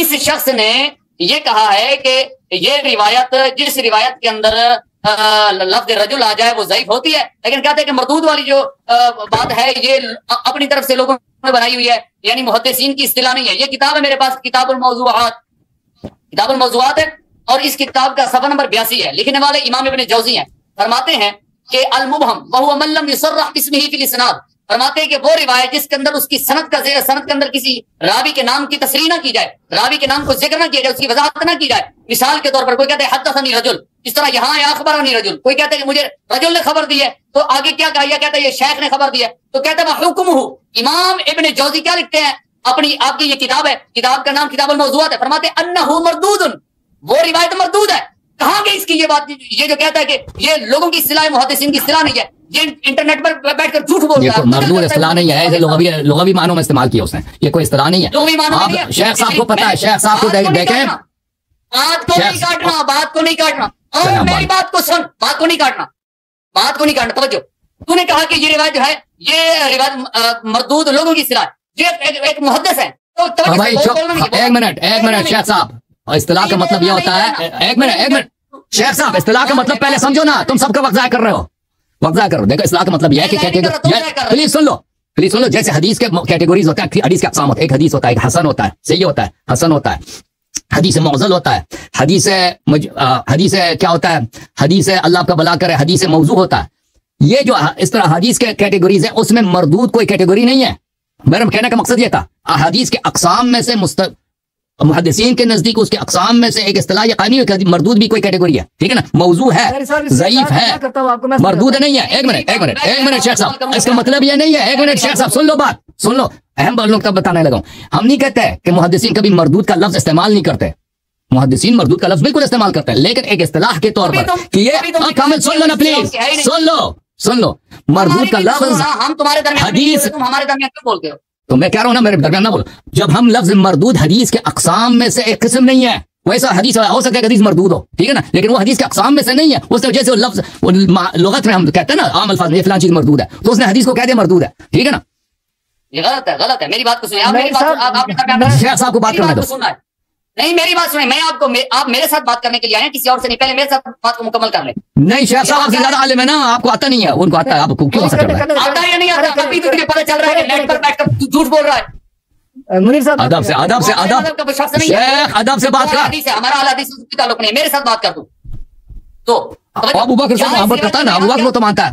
اس شخص نے یہ کہا ہے کہ یہ روایت، جس روایت کے اندر لفظ رجل آ جائے وہ ضعیف ہوتی ہے، لیکن کہتے ہیں کہ مردود والی جو بات ہے یہ اپنی طرف سے لوگوں نے بنائی ہوئی ہے، یعنی محدثین کی اصطلاح نہیں ہے۔ یہ کتاب ہے میرے پاس، کتاب الموضوعات ہے، اور اس کتاب کا صفحہ نمبر 82 ہے۔ لکھنے والے امام ابن جوزی ہیں، فرماتے ہیں کہ المبہم وہو من لم یصرح باسمہ فی الاسناد، فرماتے ہیں کہ وہ روایت جس کے اندر اس کی سند کے اندر کسی راوی کے نام کی تصریح نہ کی جائے، راوی کے نام کو ذکر نہ کیا جائے، اس کی وضاحت نہ کی جائے۔ مثال کے طور پر کوئی کہتے ہیں حدثنی رجل، اس طرح یہاں ہے اخبرنی رجل، کوئی کہتے ہیں کہ مجھے رجل نے خبر دی ہے، تو آگے کیا کہا، یہ کہتا ہے یہ شیخ نے خبر دی ہے، تو کہتے ہیں حکمہ۔ امام ابن جوزی کیا لکھتے ہیں اپنی، آپ کی یہ کتاب ہے، کتاب کا نام کتاب الموضوعات ہے، فرماتے ہیں انہ مردود، وہ روایت مردود ہے۔ کہاں گئی اس کی یہ بات، یہ جو کہتا ہے کہ یہ لوگوں کی اصطلاح محدثین کی اصطلاح نہیں ہے، یہ انٹرنیٹ پر بیٹھ کر جھوٹ بولتا ہے۔ مردود اصطلاح نہیں ہے، ایسے لغوی معنوں میں استعمال کیا اس نے، یہ کوئی اصطلاح نہیں ہے۔ شیخ صاحب کو پتا ہے، شیخ صاحب کو دیکھیں، بات کو نہیں کاٹنا، بات کو نہیں کاٹنا، اور میری بات کو سن، بات کو نہیں کاٹنا، بات کو نہیں کاٹنا، توجہ۔ تو نے کہا کہ یہ روایت جو ہے یہ روایت مردود لوگوں کی اصطلاح، یہ ایک محدث ہے، تو ایک منٹ شیخ صاحب، اصطلاح کا مطلب یہ ہوتا ہے، ایک منٹ شیخ صاحب، اصطلاح کا مطلب پہلے سمجھو نا، تم سب کا وقت ضائع کر رہے ہو، وقت ضائع کرو۔ دیکھو اصطلاح کا مطلب یہ ہے کہ پلیز سن لو، جیسے حدیث کے کیٹیگوریز ہوتا ہے، حدیث کے اقسام ہوتا ہے، ایک حدیث ہوتا ہے، ایک حسن ہوتا ہے، صحیح ہوتا ہے، حسن ہوتا ہے، حدیث معضل ہوتا ہے، حدیث کیا ہوتا ہے، حدیث اللہ کا بلا کرے، حدیث موضوع ہوتا ہے۔ یہ جو اس طرح حدیث کے کیٹیگوریز ہیں، اس میں مردود کوئی کیٹیگوری نہیں ہے۔ میرا کہنے کا مقصد یہ تھا، حدیث کے اقسام میں سے محدثین کے نزدیک اس کے اقسام میں سے ایک اصطلاح یہ قائم ہے کہ مردود بھی کوئی کیٹیگوری ہے، ٹھیک ہے نا، موضوع ہے، ضعیف ہے، مردود نہیں ہے۔ ایک منٹ شیخ صاحب، اس کا مطلب یہ نہیں ہے، ایک منٹ شیخ صاحب سن لو، بات سن لو، اہم بات تب بتانے لگا ہوں۔ ہم نہیں کہتے کہ محدثین کبھی مردود کا لفظ استعمال نہیں کرتے، محدثین مردود کا لفظ بالکل استعمال کرتے ہیں، لیکن ایک اصطلاح کے طور پر کہ یہ کامل سن لو نا پلیز، سن لو مردود کا لفظ ہم تمہارے درمیان، حدیث، تم ہمارے درمیان کیوں بولتے ہو؟ تو میں کہہ رہا ہوں نا، میرے درمیان نہ بولو۔ جب ہم لفظ مردود حدیث کے اقسام میں سے ایک قسم نہیں ہے، ویسا حدیث ہو سکتا ہے کہ حدیث مردود ہو، ٹھیک ہے نا، لیکن وہ حدیث کے اقسام میں سے نہیں ہے۔ اس وجہ سے وہ لفظ لغت میں ہم کہتے ہیں نا، عام الفاظ میں فلان چیز مردود ہے، تو اس نے حدیث کو کہہ دیا مردود ہے، ٹھیک ہے نا۔ یہ غلط ہے، میری بات کو سنیں، آپ میری بات، شیخ صاحب کو بات کرنے دو، نہیں میری بات سنیں، میں آپ میرے ساتھ بات کرنے کے لیے آئے ہیں، کسی اور سے نہیں، پہلے میرے ساتھ بات کو مکمل کر لیں۔ نہیں شیخ صاحب آپ سے زیادہ عالم ہے نا، آپ کو آتا نہیں ہے، ان کو آتا ہے، آپ کو کیوں ایسا کر رہا ہے؟ آتا یا نہیں آتا، ابھی تو تجھے پتہ چل رہا ہے کہ نیٹ پر بیٹھ کر جھوٹ بول رہا ہے۔ منیر صاحب ادب شیخ، ادب سے بات کر، ہمارا اعلیٰ حدیث سے تعلق نہیں ہے، میرے ساتھ بات کر دوں تو ابو بکر سے محبت کرتا ہے نا، ابو بکر وہ تو مانتا ہے،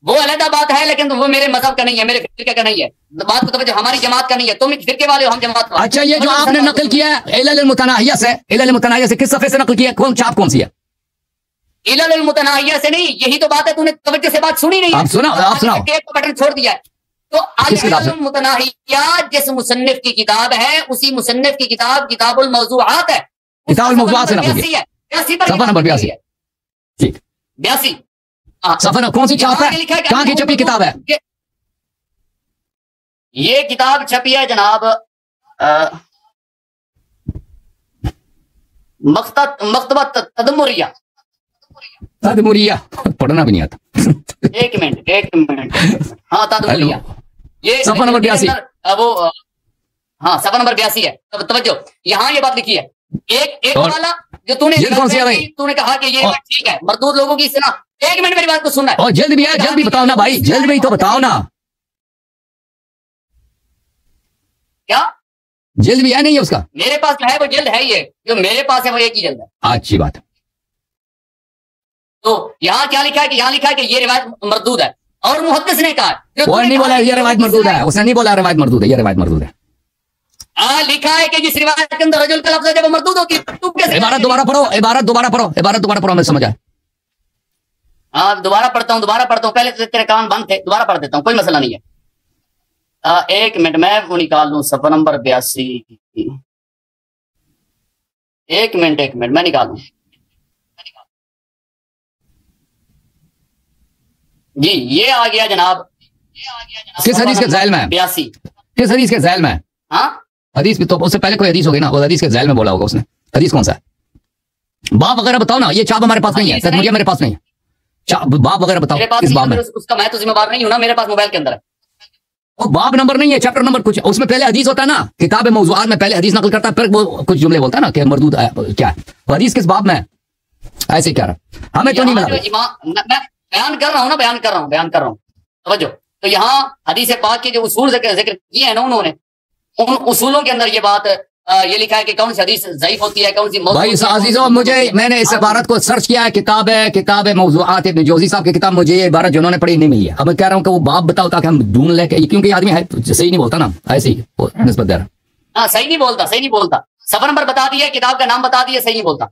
وہ علیحدہ بات ہے، لیکن وہ میرے مذہب کا نہیں ہے، میرے فرقے کا نہیں ہے، بات کو توجہ، ہماری جماعت کا نہیں ہے، تم فرقے والے ہو، ہم جماعت والے۔ اچھا یہ جو آپ نے نقل کیا ہے علل المتناہیہ سے، کس صفحے سے نقل کیا ہے، کون چھاپ کون سی ہے؟ علل المتناہیہ سے نہیں، یہی تو بات ہے، تو نے توجہ سے بات سنی نہیں ہے، آپ سناؤ، ٹیپ کا بٹن چھوڑ دیا ہے۔ تو علل المتناہیہ جس مصنف کی کتاب ہے، اسی مصنف کی کتاب کتاب الموضوعات ہے، کتاب الموضوعات سے نقل کیا ہے، صفحہ نمبر 82، ٹھیک 82 صفحہ کون سی چھاپ ہے، کہاں کی چھپی کتاب ہے؟ یہ کتاب چھپی ہے جناب مکتبہ تدمریہ، پڑھنا بھی نہیں آتا، ایک منٹ، ہاں تدمریہ، یہ صفحہ نمبر 82، وہ ہاں صفحہ نمبر 82 ہے۔ توجہ، یہاں یہ بات لکھی ہے، ایک والا جو تو نے کہا کہ یہ ٹھیک ہے مردود لوگوں کی اصطلاح، ایک منٹ میری بات کو سننا ہے، اور جلد بھی ہے، جلد بھی بتاؤ نا بھائی، جلد بھی تو بتاؤ نا، کیا جلد بھی ہے نہیں ہے اس کا؟ میرے پاس جو ہے وہ جلد ہے، یہ جو میرے پاس ہے وہ ایک ہی جلد ہے۔ اچھی بات ہے، تو یہاں کیا لکھا ہے کہ یہاں لکھا ہے کہ یہ روایت مردود ہے، اور محدث نے کہا، وہ نہیں بولا یہ روایت مردود ہے، اس نے نہیں بولا روایت مردود ہے، یہ روایت مردود ہے، لکھا ہے کہ جس روایت کے اندر رجل کا لفظ ہے جب وہ مردود ہوتی ہے۔ عبارت دوبارہ پڑھو، میں سمجھا۔ ہاں دوبارہ پڑھتا ہوں، پہلے تیرے کان بند تھے، دوبارہ پڑھ دیتا ہوں، کوئی مسئلہ نہیں ہے۔ ایک منٹ میں وہ نکال لوں، صفحہ نمبر 82، ایک منٹ میں نکالوں، جی یہ آ گیا جناب، کس حدیث کے ذیل میں؟ 82 کس حدیث کے ذیل میں؟ ہاں حدیث بھی تو اس سے پہلے کوئی حدیث ہوگی نا، وہ حدیث کے ذیل میں بولا ہوگا اس نے، حدیث کون سا ہے؟ باب وغیرہ بتاؤ نا، یہ چھاپ ہمارے پاس نہیں ہے، تدمریہ میرے پاس نہیں ہے، باب وغیرہ بتاؤ، اس باب میں اس کا میں تو ذمہ دار نہیں ہوں نا، میرے پاس موبائل کے اندر ہے، اور باب نمبر نہیں ہے، چیپٹر نمبر کچھ، اس میں پہلے حدیث ہوتا ہے نا، کتاب موضوعات میں پہلے حدیث نقل کرتا ہے، پھر وہ کچھ جملے بولتا ہے نا کہ مردود کیا ہے، حدیث کس باب میں ہے، ایسے کیا رہا ہمیں تو نہیں ملا۔ میں بیان کر رہا ہوں توجہ۔ تو یہاں حدیث پاک کے جو اصول ذکر کیے ہیں نا انہوں نے، ان اصولوں کے اندر یہ بات یہ لکھا ہے کہ کون سی حدیث ضعیف ہوتی ہے، کون سی موضوع۔ بھائی عزیزوں، میں نے اس عبارت کو سرچ کیا ہے، کتاب موضوعات ابن جوزی صاحب کی کتاب، مجھے یہ عبارت جنہوں نے پڑھی نہیں ملی ہے۔ اب میں کہہ رہا ہوں کہ وہ باب بتاؤ تاکہ ہم ڈھونڈ لیں، کیونکہ یہ آدمی ہے صحیح نہیں بولتا نا، ایسے ہی نسبت دے رہا۔ ہاں صحیح نہیں بولتا، صفحہ نمبر بتا دیا، کتاب کا نام بتا دیا، صحیح نہیں بولتا۔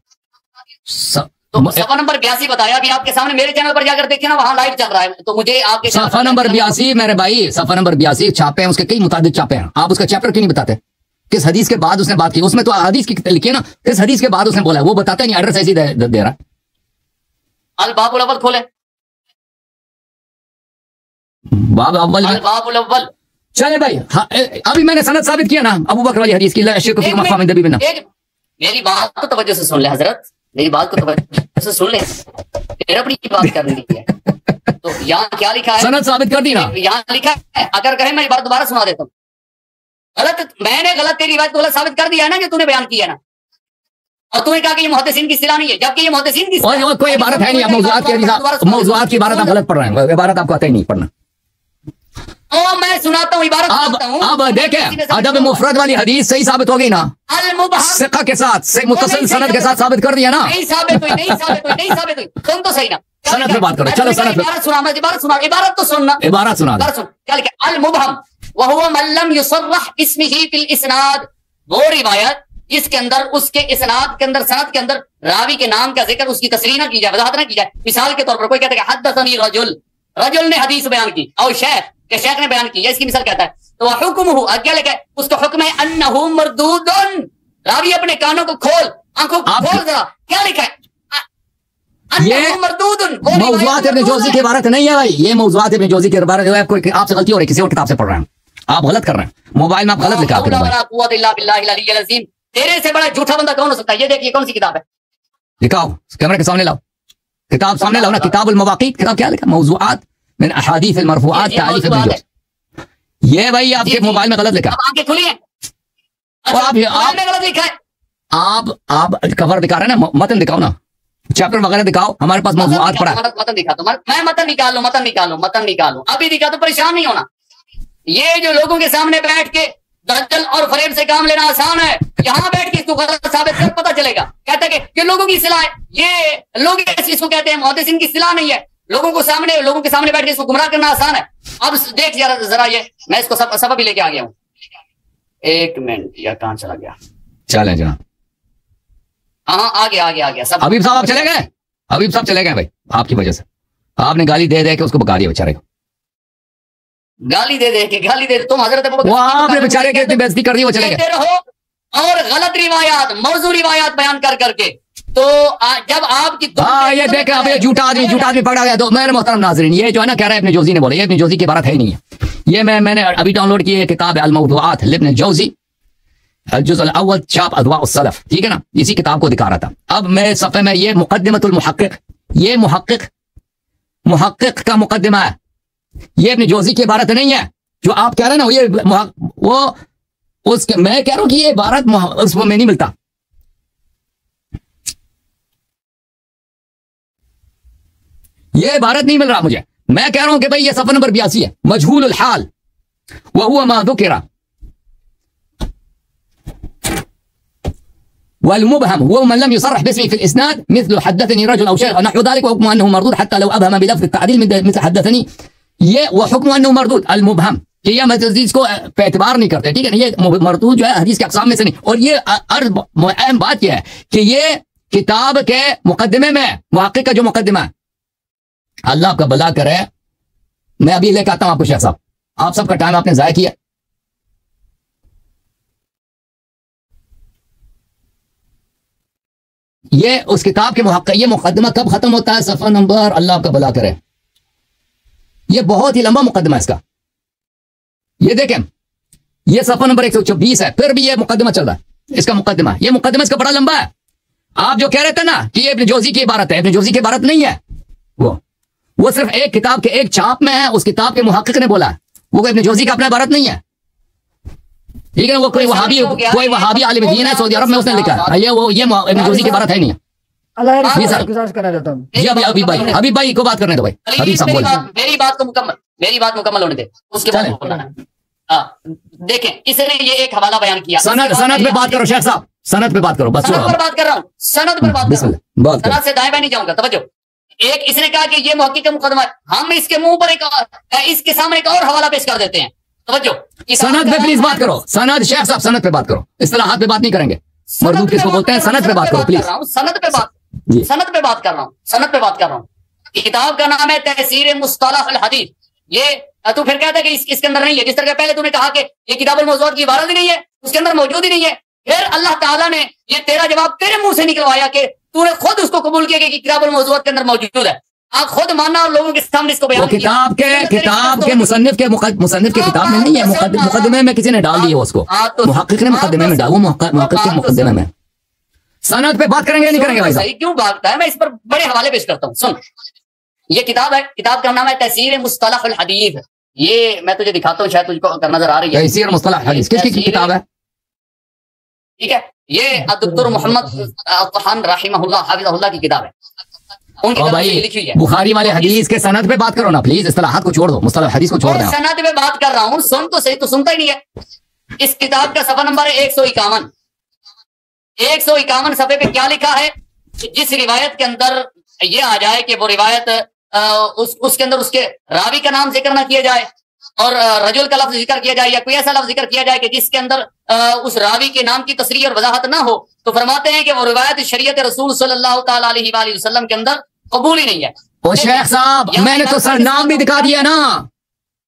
تو صفحہ نمبر 82 بتایا ابھی آپ کے سامنے، میرے چینل پر جا کر دیکھیں نا، وہاں لائیو چل رہا ہے، تو مجھے آپ کے صفحہ نمبر 82 میرے بھائی، صفحہ نمبر 82 چھاپے ہیں، اس کے کئی متعدد چھاپے ہیں، آپ اس کا چیپٹر کیوں نہیں بتاتے؟ کس حدیث کے بعد اس نے بات کی؟ اس میں تو حدیث کی لکھی ہے نا، کس حدیث کے بعد اس نے بولا ہے، وہ بتاتا نہیں، ایڈریس ایسے ہی دے رہا ہے۔ الباب الاول کھولے، باب اول میں الباب الاول۔ چلے بھائی، ابھی میں نے سند ثابت کیا نا ابو بکر والی حدیث کی، لا شرک فی مقام نبی بنا۔ میری بات کو توجہ سے سن لیں حضرت، میری بات کو توجہ سے سن لیں، پھر اپنی بات کرنی ہے۔ تو یہاں کیا لکھا ہے؟ سند ثابت کر دی نا، یہاں لکھا ہے، اگر کہیں میں بات دوبارہ سنا دیتا ہوں۔ میں نے غلط تیری روایت کو غلط ثابت کر دیا ہے نا، جو تو نے بیان کیا ہے نا، اور تو نے کہا کہ یہ محدثین کی اصطلاح نہیں ہے، جبکہ یہ محدثین کی اصطلاح اور کوئی عبارت ہے نہیں، اب موضوعات کی عبارت آپ غلط پڑھ رہے ہیں، عبارت آپ کو آتا ہی نہیں پڑھنا۔ میں سناتا ہوں عبارت، اب دیکھیں، ادب مفرد والی حدیث صحیح ثابت ہو گئی نا، ثقہ کے ساتھ، متصل سند کے ساتھ ثابت کر دیا نا۔ نہیں ثابت ہوئی، سن تو صحیح نا، سند پہ بات کرو، چلو سند پہ عبارت تو سننا، عبارت سنا دیں۔ کیا لکھا؟ المبہم وہو من لم یصرح اسمہ فی الاسناد، وہ روایت جس کے اندر اس کے اسناد کے اندر، سند کے اندر راوی کے نام کا ذکر، اس کی تصریح نہ کی جائے، وضاحت نہ کی جائے۔ مثال کے طور پر کوئی کہتا ہے کہ حدثنی رجل نے حدیث بیان کی، اور شیخ نے بیان کی، اس کی مثال کہتا ہے، تو حکمہ کیا لکھا ہے؟ اس کا حکم ہے انہ مردود، راوی اپنے کانوں کو کھول، آنکھوں کو کھول ذرا، کیا لکھا ہے؟ یہ موضوعات ابن جوزی کی عبارت نہیں ہے بھائی، یہ موضوعات ابن جوزی کی عبارت ہے، کوئی آپ سے غلطی ہو رہی ہے، کسی اور کتاب سے پڑھ رہے ہیں آپ، غلط کر رہے ہیں، موبائل میں آپ غلط لکھا آپ نے۔ تیرے سے بڑا جھوٹا بندہ کون ہو سکتا ہے؟ یہ دیکھیے کون سی کتاب ہے، دکھاؤ کیمرے کے سامنے لاؤ، کتاب سامنے لاؤ نا، کتاب المواقیت، کتاب کیا لکھا؟ موضوعات من احادیث المرفوعات تعریف ابن جوزی، یہ بھائی آپ کے موبائل میں غلط لکھا، آنکھیں کھلی ہیں، غلط لکھا ہے، آپ کور دکھا رہے ہیں نا، متن دکھاؤ نا، چیپٹر وغیرہ دکھاؤ، ہمارے پاس موضوعات پڑا ہے۔ متن دکھا دو، میں متن نکالوں، ابھی دکھا دو، پریشان نہیں ہونا۔ یہ جو لوگوں کے سامنے بیٹھ کے دجل اور فریب سے کام لینا آسان ہے، یہاں بیٹھ کے اس کو غلط ثابت کر پتہ چلے گا، کہتا ہے کہ لوگوں کی اصطلاح ہے، یہ لوگ اس کو کہتے ہیں، محدثین کی اصطلاح نہیں ہے، لوگوں کے سامنے بیٹھ کے اس کو گمراہ کرنا آسان ہے۔ اب دیکھ ذرا یہ، میں اس کو سبب بھی لے کے آ گیا ہوں، ایک منٹ، یا کہاں چلا گیا؟ چلیں جناب، ہاں آ گیا حبیب صاحب آپ چلے گئے، حبیب صاحب چلے گئے بھائی، آپ کی وجہ سے، آپ نے گالی دے کے اس کو بکا دیا بیچارے کو، گالی دے تم حضرت وہ آپ نے بیچارے کی اتنی بےزتی کر دی، وہ چلے گئے اور غلط روایات، موضوع روایات بیان کر کے، تو جب آپ کی یہ دیکھیں اب یہ جھوٹا آدمی پکڑا گیا۔ تو میرے محترم ناظرین، یہ جو ہے نا کہہ رہا ہے ابن جوزی نے بولا، یہ ابن جوزی کی عبارت ہے ہی نہیں ہے، یہ میں نے ابھی ڈاؤن لوڈ کی ہے، کتاب ہے الموضوعات لابن جوزی، الجزء الاول، چھاپ اضواء السلف، ٹھیک ہے نا، اسی کتاب کو دکھا رہا تھا۔ اب میں صفحے میں یہ مقدمۃ المحقق، یہ محقق کا مقدمہ ہے، یہ ابن جوزی کی عبارت نہیں ہے جو آپ کہہ رہے ہیں نا، یہ وہ اس کے، میں کہہ رہا ہوں کہ یہ عبارت اس میں نہیں ملتا، یہ عبارت نہیں مل رہا مجھے، میں کہہ رہا ہوں کہ بھئی یہ صفحہ نمبر 82 ہے، مجہول الحال وهو ما ذکر، والمبهم هو من لم يصرح باسمه في الاسناد، مثل حدثني رجل او شيخ نحو ذلك، وحكم انه مردود حتى لو ابهم بلفظ التعديل مثل حدثنی، یہ وحكم انه مردود المبهم، کہ یہ حدیث کو پہ اعتبار نہیں کرتے، ٹھیک ہے نا، یہ مردود جو ہے حدیث کے اقسام میں سے نہیں، اور یہ اہم بات یہ ہے کہ یہ کتاب کے مقدمے میں، محقق کا جو مقدمہ ہے، اللہ آپ کا بھلا کرے، میں ابھی لے کے آتا ہوں آپ کو شیخ صاحب، آپ سب کا ٹائم آپ نے ضائع کیا، یہ اس کتاب کے محقق، یہ مقدمہ کب ختم ہوتا ہے؟ صفحہ نمبر، اللہ آپ کا بھلا کرے، یہ بہت ہی لمبا مقدمہ ہے اس کا، یہ دیکھیں یہ صفحہ نمبر 124 ہے، پھر بھی یہ مقدمہ چل رہا ہے، اس کا مقدمہ، یہ مقدمہ اس کا بڑا لمبا ہے۔ آپ جو کہہ رہے تھے نا کہ یہ ابن جوزی کی عبارت ہے، ابن جوزی کی عبارت نہیں ہے، وہ صرف ایک کتاب کے ایک چھاپ میں ہے، اس کتاب کے محقق نے بولا ہے، وہ ابن جوزی کا اپنا عبارت نہیں ہے، ٹھیک ہے، وہ کوئی وہابی عالم دین ہے سعودی عرب میں، اس نے لکھا ہے، یہ ابن جوزی کی عبارت ہے نہیں ہے۔ جی حبیب بھائی کو بات کرنے دو بھائی، حبیب صاحب بولیں۔ میری بات مکمل ہونے دے، اس کے بعد بولنا ہے۔ دیکھیں اس نے یہ ایک حوالہ بیان کیا، سند پہ بات کرو شیخ صاحب، سند پہ بات کرو، بس سند پر بات کر رہا ہوں، سند پر بات کر رہا ہوں، سند سے دائیں بائیں نہیں جاؤں گا، توجہ۔ ایک اس نے کہا کہ یہ محقق کا مقدمہ ہے، ہم اس کے منہ پر اس کے سامنے ایک اور حوالہ پیش کر دیتے ہیں، توجہ۔ سند پہ پلیز بات کرو، سند شیخ صاحب سند پہ بات کرو، اصطلاحات پہ بات نہیں کریں گے، مردود کس کو بولتے ہیں، سند پہ بات کرو پلیز۔ سند پہ بات سند پہ بات کر رہا ہوں، سند پہ بات کر رہا ہوں۔ کتاب کا نام ہے تحسیر مصطلح الحدیث۔ یہ تو پھر کہتا ہے کہ اس کے اندر نہیں ہے، جس طرح پہلے تو نے کہا کہ یہ کتاب الموضوعات کی عبارت ہی نہیں ہے، اس کے اندر موجود ہی نہیں ہے۔ پھر اللہ تعالیٰ نے یہ تیرا جواب تیرے منہ سے نکلوایا کہ تو نے خود اس کو قبول کیا کہ کتاب الموضوعات کے اندر موجود ہے، آپ خود ماننا اور لوگوں کے سامنے اس کو بیان کیا۔ کتاب کے مصنف کے کتاب میں نہیں ہے، مقدمے میں کسی نے ڈال دی ہے اس کو، محقق نے مقدمے میں ڈالا، وہ محقق کے مقدمے میں۔ سند پہ بات کریں گے نہیں کریں گے بھائی صاحب؟ کیوں بھاگتا ہے؟ میں اس پر بڑے حوالے پیش کرتا ہوں، سن۔ یہ کتاب ہے، کتاب کا نام ہے تحسیر مصطلح الحدیث۔ یہ میں تجھے دکھاتا ہوں، شاید تجھ کو نظر آ رہی ہے۔ تحسیر مصطلح الحدیث کس کی کتاب ہے؟ ٹھیک ہے، یہ دکتور محمد الطحان رحمہ اللہ حافظہ اللہ کی کتاب ہے، ان کی طرف سے لکھی ہے۔ بخاری والے حدیث کے سند پہ بات کرو نا پلیز، اصطلاحات کو چھوڑ دو، مصطلح حدیث کو چھوڑ دو۔ سند پہ بات کر رہا ہوں، سن تو صحیح، تو سنتا ہی نہیں ہے۔ اس کتاب کا صفحہ نمبر ہے 151۔ 151 صفحے پہ کیا لکھا ہے؟ جس روایت کے اندر یہ آ جائے کہ وہ روایت اس کے اندر اس کے راوی کا نام ذکر نہ کیا جائے اور رجل کا لفظ ذکر کیا جائے، یا کوئی ایسا لفظ ذکر کیا جائے کہ جس کے اندر اس راوی کے نام کی تصریح اور وضاحت نہ ہو، تو فرماتے ہیں کہ وہ روایت شریعت رسول صلی اللہ تعالی علیہ وآلہ وسلم کے اندر قبول ہی نہیں ہے۔ او شیخ صاحب، میں نے تو سر نام بھی دکھا دیا نا،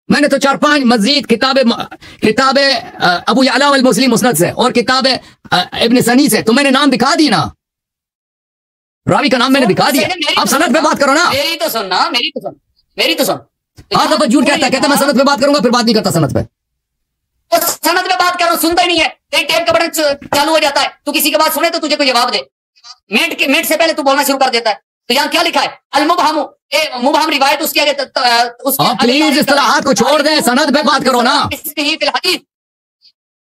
میں نے تو 4-5 مزید کتاب ابو یعلا المسلم مسند سے اور کتاب ابن سنی سے تو میں نے نام دکھا دی نا، راوی کا نام میں نے دکھا دیا۔ اب سند پہ بات کرو نا، میری تو سن نا، میری تو سن۔ آپ تو جھوٹ کہتا ہے میں سند پہ بات کروں گا، پھر بات نہیں کرتا سند پہ۔ سند پہ بات کرو، سنتا ہی نہیں ہے، ایک ٹیپ کا بٹن چالو ہو جاتا ہے، تو کسی کی بات سنے تو تجھے کوئی جواب دے، منٹ سے پہلے تو بولنا شروع کر دیتا ہے۔ تو یہاں کیا لکھا ہے؟ المبہم، مبہم روایت اس کی پلیز اصطلاحات کو چھوڑ دیں، سند پہ بات کرو نا۔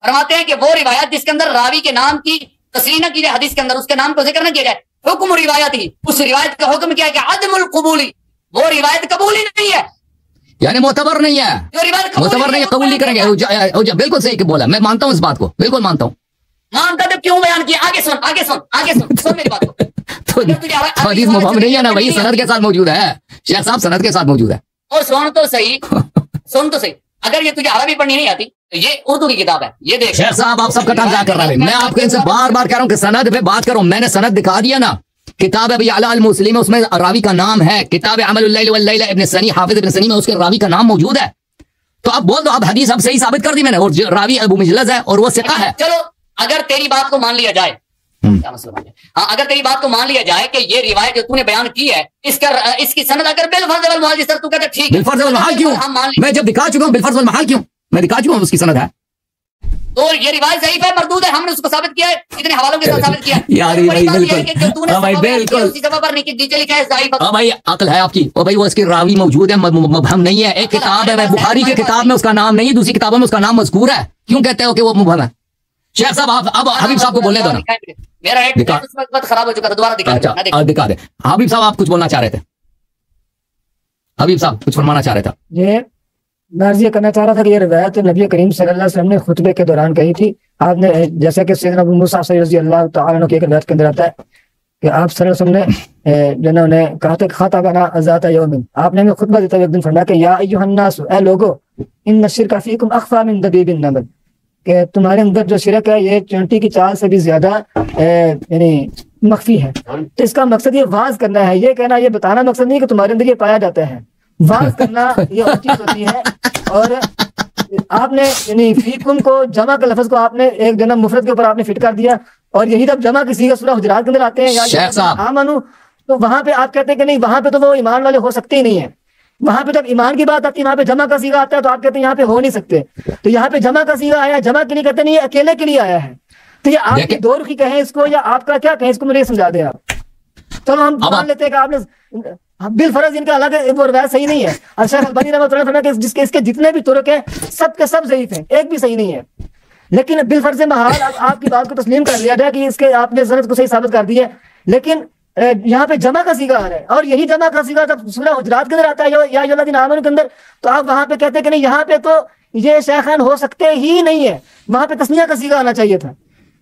فرماتے ہیں کہ وہ روایت جس کے اندر راوی کے نام کی تصریح نہ کی جائے، حدیث کے اندر اس کے نام کو ذکر نہ کیا جائے، حکم روایت ہی، اس روایت کا حکم کیا ہے کہ عدم القبولی، وہ روایت قبول ہی نہیں ہے، یعنی معتبر نہیں ہے، معتبر نہیں ہے، قبول نہیں کریں گے۔ بالکل صحیح بولا، میں مانتا ہوں اس بات کو، بالکل مانتا ہوں۔ مانتا تو کیوں بیان کیا؟ آگے سن میری بات کو۔ حدیث مبہم نہیں ہے نا بھائی، سند کے ساتھ موجود ہے، شیخ صاحب سند کے ساتھ موجود ہے۔ اور سن تو صحیح، اگر یہ تجھے عربی پڑھنی نہیں آتی تو یہ اردو کی کتاب ہے، یہ دیکھ۔ شیخ صاحب آپ سب کا ٹائم ضائع کر رہا ہے، میں آپ کو ان سے بار بار کہہ رہا ہوں کہ سند پہ بات کرو، میں نے سند دکھا دیا نا، کتاب ابی یعلا المسلم اس میں راوی کا نام ہے، کتاب عمل اللیل واللیلہ ابن سنی حافظ ابن سنی میں اس کے راوی کا نام موجود ہے، تو اب بول دو، اب حدیث اب صحیح ثابت کر دی میں نے، اور راوی ابو مجلس ہے اور وہ ثقہ ہے۔ چلو اگر تیری بات کو مان لیا جائے، کیا مسئلہ ہے؟ ہاں، اگر تیری بات کو مان لیا جائے کہ یہ روایت جو تو نے بیان کی ہے اس کی سند اگر بالفرض والمحال، جس طرح تو کہتا ہے ٹھیک ہے، بالفرض والمحال کیوں؟ میں جب دکھا چکا ہوں بالفرض والمحال کیوں، میں دکھا چکا ہوں اس کی سند ہے، تو یہ روایت ضعیف ہے، مردود ہے، ہم نے اس کو ثابت کیا ہے، اتنے حوالوں کے ساتھ ثابت کیا ہے۔ یار بھائی بالکل، ہاں بھائی بالکل، ہاں بھائی عقل ہے آپ کی، اور بھائی وہ اس کے راوی موجود ہے، مبہم نہیں ہے، ایک کتاب ہے بخاری کی کتاب میں اس کا نام نہیں ہے، دوسری کتابوں میں اس کا نام مذکور ہے، کیوں کہتے ہو کہ وہ مبہم ہے؟ شیخ صاحب آپ اب حبیب صاحب کو بولنے دو نا، میرا نیٹ خراب ہو چکا تھا، دوبارہ دکھا دیں۔ حبیب صاحب آپ کچھ بولنا چاہ رہے تھے، حبیب صاحب کچھ فرمانا چاہ رہے تھے۔ یہ میں یہ کرنا چاہ رہا تھا کہ یہ روایت نبی کریم صلی اللہ علیہ وسلم نے خطبے کے دوران کہی تھی، آپ نے جیسا کہ سیدنا ابو موسیٰ رضی اللہ تعالیٰ عنہ کی ایک روایت کے اندر آتا ہے کہ آپ صلی اللہ علیہ وسلم نے جنہوں نے کہا تھا کہ خطبنا ذات یوم، آپ نے ہمیں خطبہ دیتے ہوئے ایک دن فرمایا کہ یا ایھا الناس، اے لوگو، ان الشرک فیکم اخفی من دبیب النمل، کہ تمہارے اندر جو شرک ہے یہ چونٹی کی چال سے بھی زیادہ یعنی مخفی ہے۔ تو اس کا مقصد یہ واز کرنا ہے، یہ کہنا، یہ بتانا مقصد نہیں کہ تمہارے اندر یہ پایا جاتا ہے، واز کرنا یہ اور چیز ہوتی ہے۔ اور آپ نے یعنی فیکم کو جمع کے لفظ کو آپ نے ایک جنم مفرد کے اوپر آپ نے فٹ کر دیا، اور یہی جب جمع کسی کا سورہ حجرات کے اندر آتے ہیں یا آمنو، تو وہاں پہ آپ کہتے ہیں کہ نہیں، وہاں پہ تو وہ ایمان والے ہو سکتے ہی نہیں ہیں، وہاں پہ جب ایمان کی بات آتی ہے وہاں پہ جمع کا صیغہ آتا ہے تو آپ کہتے ہیں یہاں پہ ہو نہیں سکتے، تو یہاں پہ جمع کا صیغہ آیا، جمع کے لیے کہتے نہیں، یہ اکیلے کے لیے آیا ہے، تو یہ آپ کی دو رخی کہیں اس کو، یا آپ کا کیا کہیں اس کو، مجھے سمجھا دیں آپ۔ چلو ہم مان لیتے ہیں کہ آپ نے بالفرض ان کا الگ وہ روایت صحیح نہیں ہے. شیخ البانی رحمۃ اللہ فرماتے ہیں کہ اس کے جتنے بھی طرق ہیں سب کے سب ضعیف ہیں, ایک بھی صحیح نہیں ہے. لیکن بالفرض محال آپ کی بات کو تسلیم کر لیا جائے کہ اس کے آپ نے سند کو صحیح ثابت کر دی ہے, لیکن یہاں پہ جمع کا صیغہ آ رہا ہے, اور یہی جمع کا صیغہ جب سورہ حجرات کے اندر آتا ہے یا ایھا الذین آمنوا کے اندر, تو آپ وہاں پہ کہتے ہیں کہ نہیں یہاں پہ تو یہ شیخین ہو سکتے ہی نہیں ہے, وہاں پہ تسنیہ کا صیغہ آنا چاہیے تھا.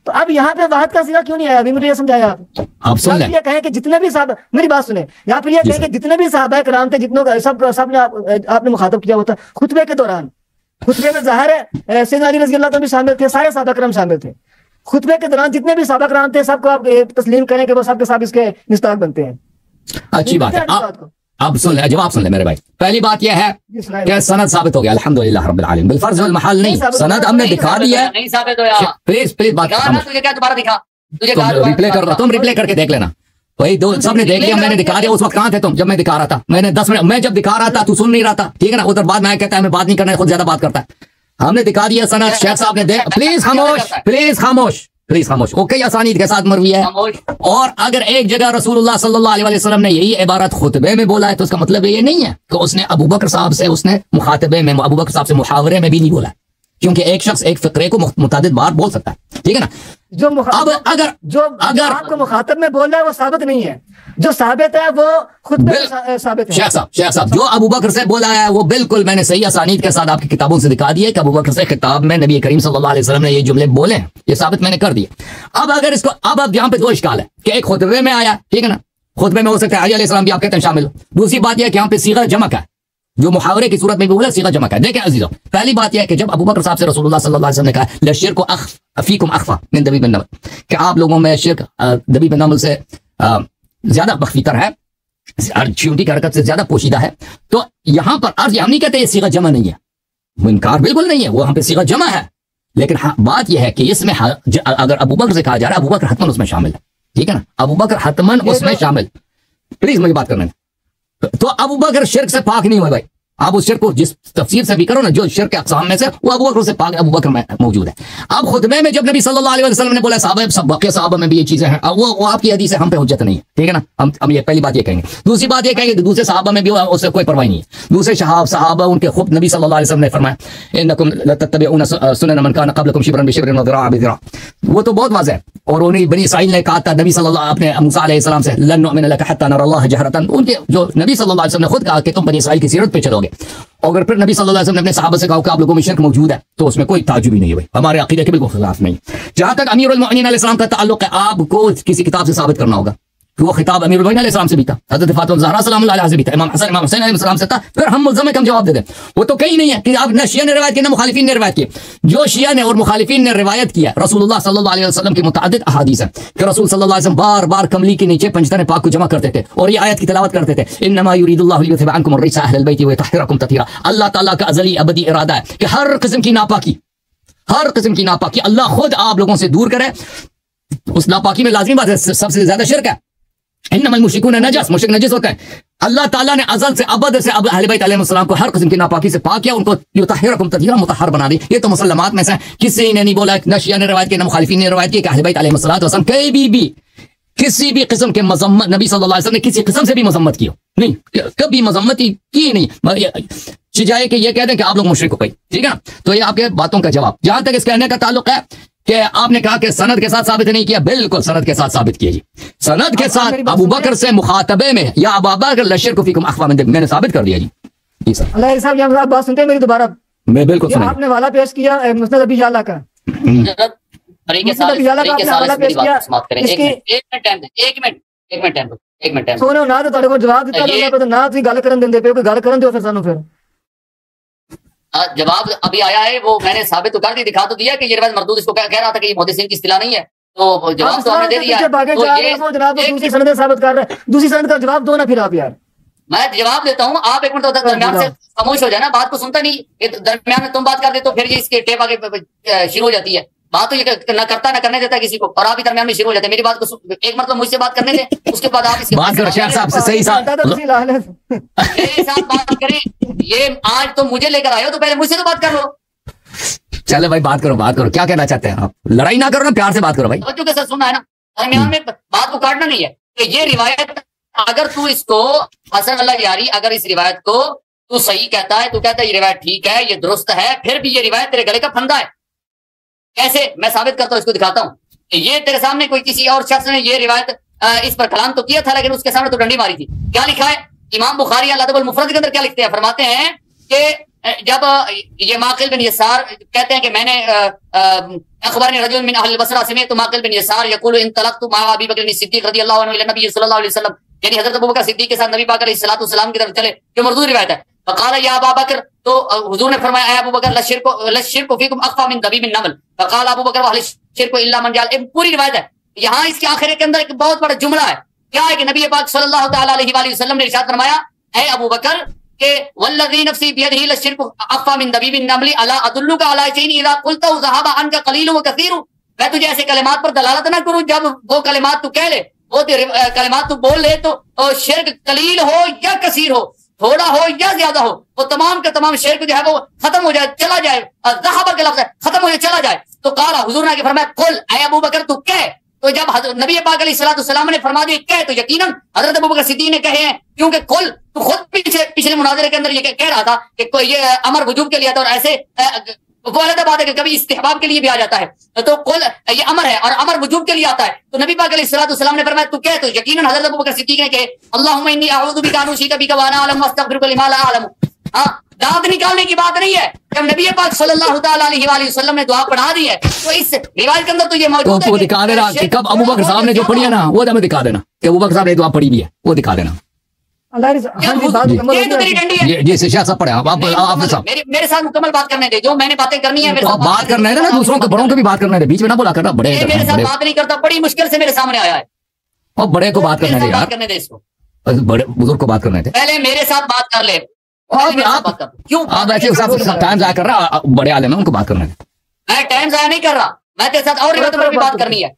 تو اب یہاں پہ واحد کا صیغہ کیوں نہیں آیا؟ ابھی مجھے یہ سمجھایا آپ سن لیں. یہ کہیں کہ جتنے بھی صحابہ, میری بات سنیں, یہاں پہ یہ کہیں کہ جتنے بھی صحابہ کرام تھے, جتنوں کا سب نے آپ نے مخاطب کیا ہوتا خطبے کے دوران. خطبے میں ظاہر ہے سیدنا علی رضی اللہ عنہ بھی شامل تھے, سارے صحابہ کرام شامل تھے. خطبے کے دوران جتنے بھی صحابہ کرام تھے سب کو آپ تسلیم کریں کہ وہ سب کے سب اس کے مستحق بنتے ہیں. اچھی بات ہے. اب سن لیں, جواب سن لیں میرے بھائی. پہلی بات یہ ہے کہ سند ثابت ہو گیا الحمدللہ رب العالمین, بالفرض والمحال نہیں. سند ہم نے دکھا دی ہے. نہیں ثابت ہوا. پلیز بات تجھے کیا دوبارہ دکھا, ریپلے کر رہا, تم ریپلے کر کے دیکھ لینا. وہی دو سب نے دیکھ لیا, میں نے دکھا دیا. اس وقت کہاں تھے تم جب میں دکھا رہا تھا؟ میں نے 10 منٹ, میں جب دکھا رہا تھا تو سن نہیں رہا تھا, ٹھیک ہے نا. ادھر بعد میں کہتا ہے میں بات نہیں کرنا, خود زیادہ بات کرتا ہے. ہم نے دکھا دیا سند, شیخ صاحب نے دیکھ. پلیز خاموش, پلیز خاموش, پلیز خاموش. اوکے, اسانید کے ساتھ مروی ہے. اور اگر ایک جگہ رسول اللہ صلی اللہ علیہ وسلم نے یہی عبارت خطبے میں بولا ہے تو اس کا مطلب یہ نہیں ہے کہ اس نے ابو بکر صاحب سے, اس نے مخاطبے میں ابو بکر صاحب سے محاورے میں بھی نہیں بولا ہے, کیونکہ ایک شخص ایک فقرے کو متعدد بار بول سکتا ہے, ٹھیک ہے نا. اب اگر آپ کو مخاطب میں بول رہا ہے وہ ثابت نہیں ہے, جو ثابت ہے وہ خطبے میں ثابت ہے. شیخ صاحب جو ابو بکر سے بولا ہے وہ بالکل میں نے صحیح اسانید کے ساتھ آپ کی کتابوں سے دکھا دیا کہ ابو بکر سے خطاب میں نبی کریم صلی اللہ علیہ وسلم نے یہ جملے بولے ہیں, یہ ثابت میں نے کر دیا. اب اگر اس کو اب یہاں پہ دو اشکال ہے کہ ایک خطبے میں آیا, ٹھیک ہے نا, خطبے میں ہو سکتا ہے علی علیہ السلام بھی آپ کہتے ہیں شامل ہو. دوسری بات یہ ہے کہ یہاں پہ صیغہ جمع کا ہے, جو محاورے کی صورت میں بھی بولا صیغہ جمع کا ہے. دیکھیں عزیزو, پہلی بات یہ ہے کہ جب ابو بکر صاحب سے رسول اللہ صلی اللہ علیہ وسلم نے کہا لشرک فیکم اخفى من دبیب النمل, کہ آپ لوگوں میں شرک دبیب النمل سے زیادہ مخفی تر ہے, چیونٹی کی حرکت سے زیادہ پوشیدہ ہے. تو یہاں پر عرض ہم نہیں کہتے یہ صیغہ جمع نہیں ہے, وہ انکار بالکل نہیں ہے, وہ یہاں پہ صیغہ جمع ہے. لیکن بات یہ ہے کہ اس میں اگر ابو بکر سے کہا جا رہا ہے, ابو بکر حتمن اس میں شامل ہے, ٹھیک ہے نا, ابو بکر حتمن اس میں شامل. پلیز مجھے بات کرنے دیں. تو ابو بکر شرک سے پاک نہیں ہوئے بھائی. آپ اس شرک کو جس تفسیر سے بھی کرو نا, جو شرک کے اقسام میں سے وہ ابو بکر سے پاک, ابو بکر میں موجود ہے. اب خطبے میں جب نبی صلی اللہ علیہ وسلم نے بولا صحابہ سب باقی صحابہ میں بھی یہ چیزیں ہیں, وہ آپ کی حدیث ہے, ہم پہ حجت نہیں ہے, ٹھیک ہے نا. ہم یہ پہلی بات یہ کہیں گے. دوسری بات یہ کہیں گے کہ دوسرے صحابہ میں بھی اس سے کوئی پرواہ نہیں ہے. دوسرے صحابہ ان کے خود نبی صلی اللہ علیہ وسلم نے فرمایا انکم لتتبعون سنن من كان قبلكم شبرا بشبر وذراعا بذراع, وہ تو بہت واضح ہے. اور انہیں بنی اسرائیل نے کہا تھا نبی صلی اللہ اپنے موسیٰ علیہ السلام سے لن نؤمن لك حتى نرى الله جهرة, ان کے جو نبی صلی اللہ علیہ وسلم نے خود کہا کہ تم بنی اسرائیل کی سیرت پہ چلو گے. اگر پھر نبی صلی اللہ علیہ وسلم نے اپنے صحابہ سے کہا کہ آپ لوگوں میں شرک موجود ہے, تو اس میں کوئی تعجب ہی نہیں ہے بھائی, ہمارے عقیدے کے بالکل خلاف نہیں. جہاں تک امیر المؤمنین علیہ السلام کا تعلق ہے, آپ کو کسی کتاب سے ثابت کرنا ہوگا کہ وہ خطاب امیر المؤمنین علیہ السلام سے بھی تھا, حضرت فاطمہ الزہرا سلام اللہ علیہا سے بھی تھا, امام حسن امام حسین علیہ السلام سے تھا. پھر ہم ملزم ہیں کہ ہم جواب دے دیں. وہ تو کہیں نہیں ہے کہ آپ نہ شیعہ نے روایت کی نہ مخالفین نے روایت کی. جو شیعہ نے اور مخالفین نے روایت کیا رسول اللہ صلی اللہ علیہ وسلم کی متعدد احادیث ہیں کہ رسول صلی اللہ علیہ وسلم بار بار کملی کے نیچے پنجتن پاک کو جمع کرتے تھے اور یہ آیت کی تلاوت کرتے تھے, انما یرید اللہ لیذھب عنکم الرجس اہل البیت ویطہرکم تطہیرا. اللہ تعالیٰ کا ازلی ابدی ارادہ ہے کہ ہر قسم کی ناپاکی اللہ خود آپ لوگوں سے دور کرے. اس ناپاکی میں لازمی بات ہے سب سے زیادہ شرک ہے. انما المشرکون نجس, مشرک نجس ہوتا ہے. اللہ تعالیٰ نے ازل سے ابد سے اہل بیت علیہ السلام کو ہر قسم کی ناپاکی سے پاک کیا, ان کو یطہرکم تطہیرا مطہر بنا دی. یہ تو مسلمات میں سے کسی نے نہیں بولا, نہ شیعہ نے روایت کی نہ مخالفین نے روایت کی کہ اہل بیت علیہ السلام کسی بھی قسم کے مذمت نبی صلی اللہ علیہ وسلم نے کسی قسم سے بھی مذمت کی ہو نہیں, کبھی مذمت کی نہیں. چاہے کہ یہ کہہ دیں کہ آپ لوگ مشرک ہو گئی, ٹھیک ہے نا. تو یہ آپ کے باتوں کا جواب. جہاں تک اس کہنے کا تعلق ہے کہ آپ نے کہا کہ سند کے ساتھ ثابت نہیں کیا, بالکل سند کے ساتھ ثابت کیے جی. سند کے ساتھ ابو بکر سے مخاطبے میں یا ابا بکر لشرک فیکم اخفى من دبیب, میں نے ثابت کر دیا جی. جی سر اللہ صاحب, یہ آپ بات سنتے ہیں میری دوبارہ؟ میں بالکل سنیں. آپ نے والا پیش کیا مسند ابی یعلا کا, سونے نہ تو تہاڈے کو جواب دیتا نہ تسی گل کرن دیندے پے, کوئی گل کرن دیو پھر سانو. پھر جواب ابھی آیا ہے, وہ میں نے ثابت تو کر دی, دکھا تو دیا کہ یہ روایت مردود, اس کو کہہ رہا تھا کہ یہ محدثین کی اصطلاح نہیں ہے, تو جواب تو ہم نے دے دیا. جناب دوسری سند ثابت کر رہے ہیں, دوسری سند کا جواب دو نا پھر آپ. یار میں جواب دیتا ہوں, آپ ایک منٹ درمیان سے خاموش ہو جانا, بات کو سنتا نہیں, درمیان میں تم بات کر دے تو پھر یہ اس کے ٹیپ آگے شروع ہو جاتی ہے. بات تو یہ نہ کرتا نہ کرنے دیتا کسی کو, اور آپ ہی درمیان میں شروع ہو جاتے ہیں. میری بات کو ایک مرتبہ مجھ سے بات کرنے دیں, اس کے بعد آپ اس بات کرو شیخ صاحب سے صحیح ساتھ بات کریں. یہ آج تو مجھے لے کر آئے ہو, تو پہلے مجھ سے تو بات کر لو. چلے بھائی بات کرو, کیا کہنا چاہتے ہیں آپ؟ لڑائی نہ کرو نا, پیار سے بات کرو بھائی. بچوں کے ساتھ سننا ہے نا, درمیان میں بات کو کاٹنا نہیں ہے. کہ یہ روایت اگر تو اس کو حسن اللہ یاری اگر اس روایت کو تو صحیح کہتا ہے، تو کہتا ہے یہ روایت ٹھیک ہے، یہ درست ہے، پھر بھی یہ روایت تیرے گلے کا پھندا ہے. کیسے؟ میں ثابت کرتا ہوں، اس کو دکھاتا ہوں. یہ تیرے سامنے کوئی کسی اور شخص نے یہ روایت اس پر کلام تو کیا تھا، لیکن اس کے سامنے تو ڈنڈی ماری تھی. کیا لکھا ہے امام بخاری الادب المفرد کے اندر؟ کیا لکھتے ہیں؟ فرماتے ہیں کہ جب یہ معقل بن یسار کہتے ہیں کہ میں نے اخبرنی رجل من اہل البصرہ سمعت معقل بن یسار یقول انطلقت مع ابی بکر الصدیق رضی اللہ عنہ الی النبی صلی اللہ علیہ وسلم، یعنی حضرت ابوبکر صدیق کے ساتھ نبی پاک علیہ الصلوۃ والسلام کی طرف چلے، جو مردود روایت ہے. فقال یا ابا بکر، تو حضور نے فرمایا اے ابو بکر للشرک فیکم اخفى من دبیب النمل. فقال ابو بکر واہل الشرک الا من جعل. پوری روایت ہے. یہاں اس کے آخر کے اندر ایک بہت بڑا جملہ ہے. کیا ہے کہ نبی پاک صلی اللہ تعالی علیہ وآلہ وسلم نے ارشاد فرمایا اے ابو بکر کہ والذی نفسی بیدہ للشرک اخفى من دبیب النمل الا ادلک علی شیء اذا قلت ذهب عنك قلیل وکثیر. میں تجھے ایسے کلمات پر دلالت نہ کروں جب وہ کلمات تو کہہ لے، وہ کلمات تو بول لے، تو شرک قلیل ہو یا کثیر ہو، تھوڑا ہو یا زیادہ ہو، وہ تمام کا تمام شرک جو ہے وہ ختم ہو جائے، چلا جائے. ذہب کا لفظ ہے، ختم ہو جائے، چلا جائے. تو قال حضور نے فرمایا قل اے ابو بکر تو کہہ. تو جب نبی پاک علیہ الصلوۃ والسلام نے فرما دیا کہہ، تو یقیناً حضرت ابوبکر صدیق نے کہے ہیں، کیونکہ قل تو خود پچھلے مناظرے کے اندر یہ کہہ رہا تھا کہ کوئی یہ امر وجوب کے لیے تھا، اور ایسے وہ علیحدہ بات ہے کہ کبھی استحباب کے لیے بھی آ جاتا ہے. تو قل یہ امر ہے اور امر وجوب کے لیے آتا ہے. تو نبی پاک علیہ الصلوۃ والسلام نے فرمایا تو کہہ. تو یقیناً حضرت ابوبکر صدیق نے کہ اللہم انی اعوذ بک ان اشرک بک وانا اعلم واستغفرک لما لا اعلم. ہاں، دانت نکالنے کی بات نہیں ہے. جب نبی پاک صلی اللہ تعالی علیہ وآلہ وسلم نے دعا پڑھا دی ہے تو اس روایت کے اندر تو یہ موجود ہے وہ دکھا دینا کہ کب ابوبکر صاحب نے جو پڑھی ہے نا وہ ہمیں دکھا دینا کہ ابوبکر صاحب نے دعا پڑھی بھی ہے، وہ دکھا دینا. جی شیخ صاحب پڑھے آپ صاحب میرے ساتھ مکمل بات کرنے دے، جو میں نے باتیں کرنی ہے بات کرنا ہے نا، دوسروں کے بڑوں کو بھی بات کرنا ہے، بیچ میں نہ بولا کرنا. بڑے میرے ساتھ بات نہیں کرتا، بڑی مشکل سے میرے سامنے آیا ہے. اور بڑے کو بات کرنا ہے، بات کرنے دے اس کو، بڑے بزرگ کو بات کرنا ہے. پہلے میرے ساتھ بات کر لے. آپ ایسے ٹائم ضائع کر رہا، بڑے عالم ہیں ان کو بات کرنا ہے. میں ٹائم ضائع نہیں کر رہا، میں تیرے ساتھ اور روایتوں پر بھی بات کرنی ہے.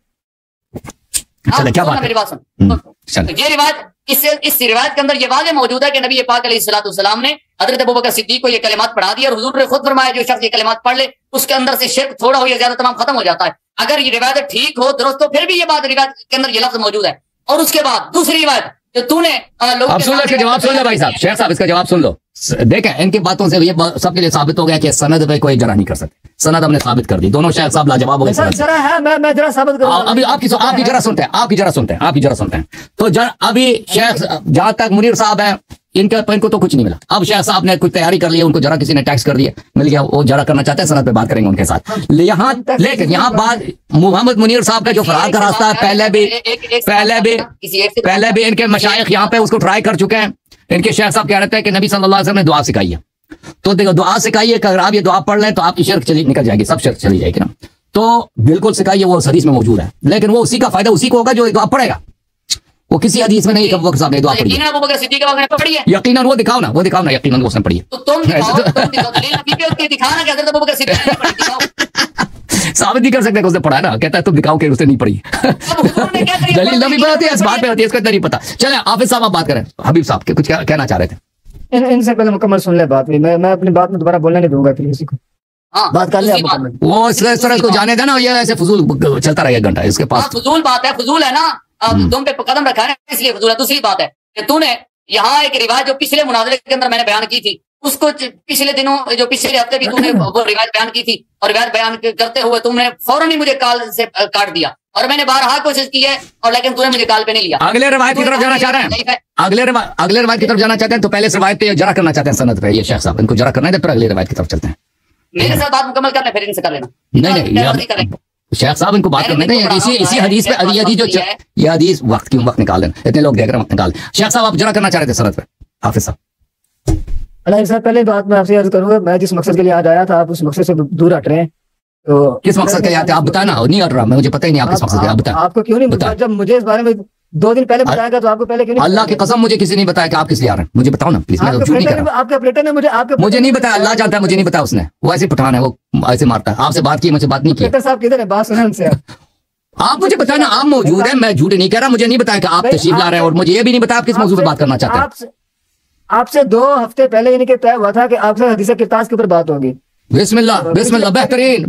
چلے کیا بات میری بات سن. یہ روایت اس روایت کے اندر یہ واضح موجود ہے کہ نبی پاک علیہ الصلوۃ والسلام نے حضرت ابوبکر صدیق کو یہ کلمات پڑھا دی، اور حضور نے خود فرمایا جو شخص یہ کلمات پڑھ لے اس کے اندر سے شرک تھوڑا ہو یا زیادہ تمام ختم ہو جاتا ہے. اگر یہ روایت ٹھیک ہو درست ہو پھر بھی یہ بات روایت کے اندر یہ لفظ موجود ہے. اور اس کے بعد دوسری روایت جو تو نے اب سن لو، اس کا جواب سن لو بھائی صاحب، شیخ صاحب اس کا جواب سن لو. دیکھیں ان کی باتوں سے یہ سب کے لیے ثابت ہو گیا کہ سند پہ کوئی جرح نہیں کر سکتے. سند ہم نے ثابت کر دی، دونوں شیخ صاحب لاجواب ہو گئے. میں جرح ثابت کروں. ابھی آپ کی جرح سنتے ہیں. تو ابھی شیخ جہاں تک منیر صاحب ہیں ان کو تو کچھ نہیں ملا. اب شیخ صاحب نے کچھ تیاری کر لی، ان کو جرح کسی نے ٹیکس کر دیا، مل گیا، وہ جرح کرنا چاہتے ہیں، سند پہ بات کریں گے ان کے ساتھ. لیکن یہاں بات محمد منیر صاحب کا جو فرار کا راستہ ہے پہلے بھی ان کے مشائخ یہاں پہ اس کو ٹرائی کر چکے ہیں. ان کے شیخ صاحب کہہ رہے ہیں کہ نبی صلی اللہ علیہ وسلم نے دعا سکھائی ہے، تو دیکھو دعا سکھائیے کہ اگر آپ یہ دعا پڑھ لیں تو آپ کی شرک نکل جائے گی، سب شرک چلی جائے گی نا. تو بالکل سکھائیے، وہ حدیث میں موجود ہے، لیکن وہ اسی کا فائدہ اسی کو ہوگا جو دعا پڑھے گا. وہ کسی حدیث میں نہیں کہ ابوبکر صاحب نے دعا پڑھی ہے. یقیناً وہ دکھاؤ نا، یقیناً وہ اس نے پڑھی ہے. ثابت نہیں کر سکتے کہ اس نے پڑھا نا، کہتا ہے تم دکھاؤ کہ اس نے نہیں پڑھی. دلیل نبی پہ ہوتی ہے، اس بات پہ ہوتی ہے، اس کو اتنا نہیں پتا. چلیں حافظ صاحب آپ بات کریں. حبیب صاحب کچھ کہنا چاہ رہے تھے. ان سے پہلے مکمل سن لے بات. میں اپنی بات میں دوبارہ بولنے نہیں دوں گا کسی کو. بات کر لیں وہ اس طرح کو جانے دینا، یہ ایسے فضول چلتا رہے 1 گھنٹہ اس کے پاس. فضول بات ہے، فضول ہے نا، تم پہ قدم رکھا ہے اس لیے فضول ہے. دوسری بات ہے کہ تو نے یہاں ایک روایت جو پچھلے مناظرے کے اندر میں نے بیان کی تھی، اس کو پچھلے دنوں جو پچھلے ہفتے بھی تم نے وہ روایت بیان کی تھی، اور روایت بیان کرتے ہوئے تم نے فوراً ہی مجھے کال سے کاٹ دیا، اور میں نے بارہا کوشش کی ہے، اور لیکن تم نے مجھے کال پہ نہیں لیا. اگلے روایت کی طرف جانا چاہ رہے ہیں، اگلے روایت کی طرف جانا چاہتے ہیں تو پہلے روایت پہ جرا کرنا چاہتے ہیں سند پہ. یہ شیخ صاحب ان کو جرا کرنا ہے، پھر اگلی روایت کی طرف چلتے ہیں. میرے ساتھ بات مکمل کرنا، پھر ان سے کر لینا. نہیں شیخ صاحب ان کو بات کرنے دیں، اسی حدیث پہ یہ حدیث وقت نکال لیں، اتنے لوگ دیکھ رہے ہیں، وقت نکال. شیخ صاحب آپ جرا کرنا چاہ رہے تھے سند پہ. حافظ صاحب اللہ صاحب پہلے بات میں آپ سے عرض کروں گا، میں جس مقصد کے لیے آج آیا تھا آپ اس مقصد سے دور ہٹ رہے ہیں. تو کس مقصد کے لیے آتے ہیں آپ بتائیں نا. نہیں ہٹ رہا، مجھے پتہ ہی نہیں آپ کس مقصد کے. آپ بتائیں. آپ کو کیوں نہیں بتایا؟ جب مجھے اس بارے میں 2 دن پہلے بتایا گا تو آپ کو پہلے کیوں نہیں؟ اللہ کی قسم مجھے کسی نہیں بتایا کہ آپ کس لیے آ رہے ہیں. مجھے بتاؤ نا پلیز. میں جھوٹ نہیں کر رہا. آپ کے اپلیٹر نے مجھے نہیں بتایا. اللہ جانتا ہے مجھے نہیں بتایا. اس نے وہ ایسے پٹھان ہے، وہ ایسے مارتا ہے. آپ سے بات کی، مجھے بات نہیں کی. صاحب کدھر ہے؟ بات سنیں ان سے. آپ مجھے بتائیں نا، آپ موجود ہیں، میں جھوٹ نہیں کہہ رہا. مجھے نہیں بتایا کہ آپ تشریف لا رہے ہیں، اور مجھے یہ بھی نہیں بتایا آپ کس موضوع پہ بات کرنا چاہتے ہیں. آپ سے 2 ہفتے پہلے یعنی کہ طے ہوا تھا کہ آپ سے حدیث کرتاس کے اوپر بات ہوگی. بسم اللہ بسم اللہ. بہترین.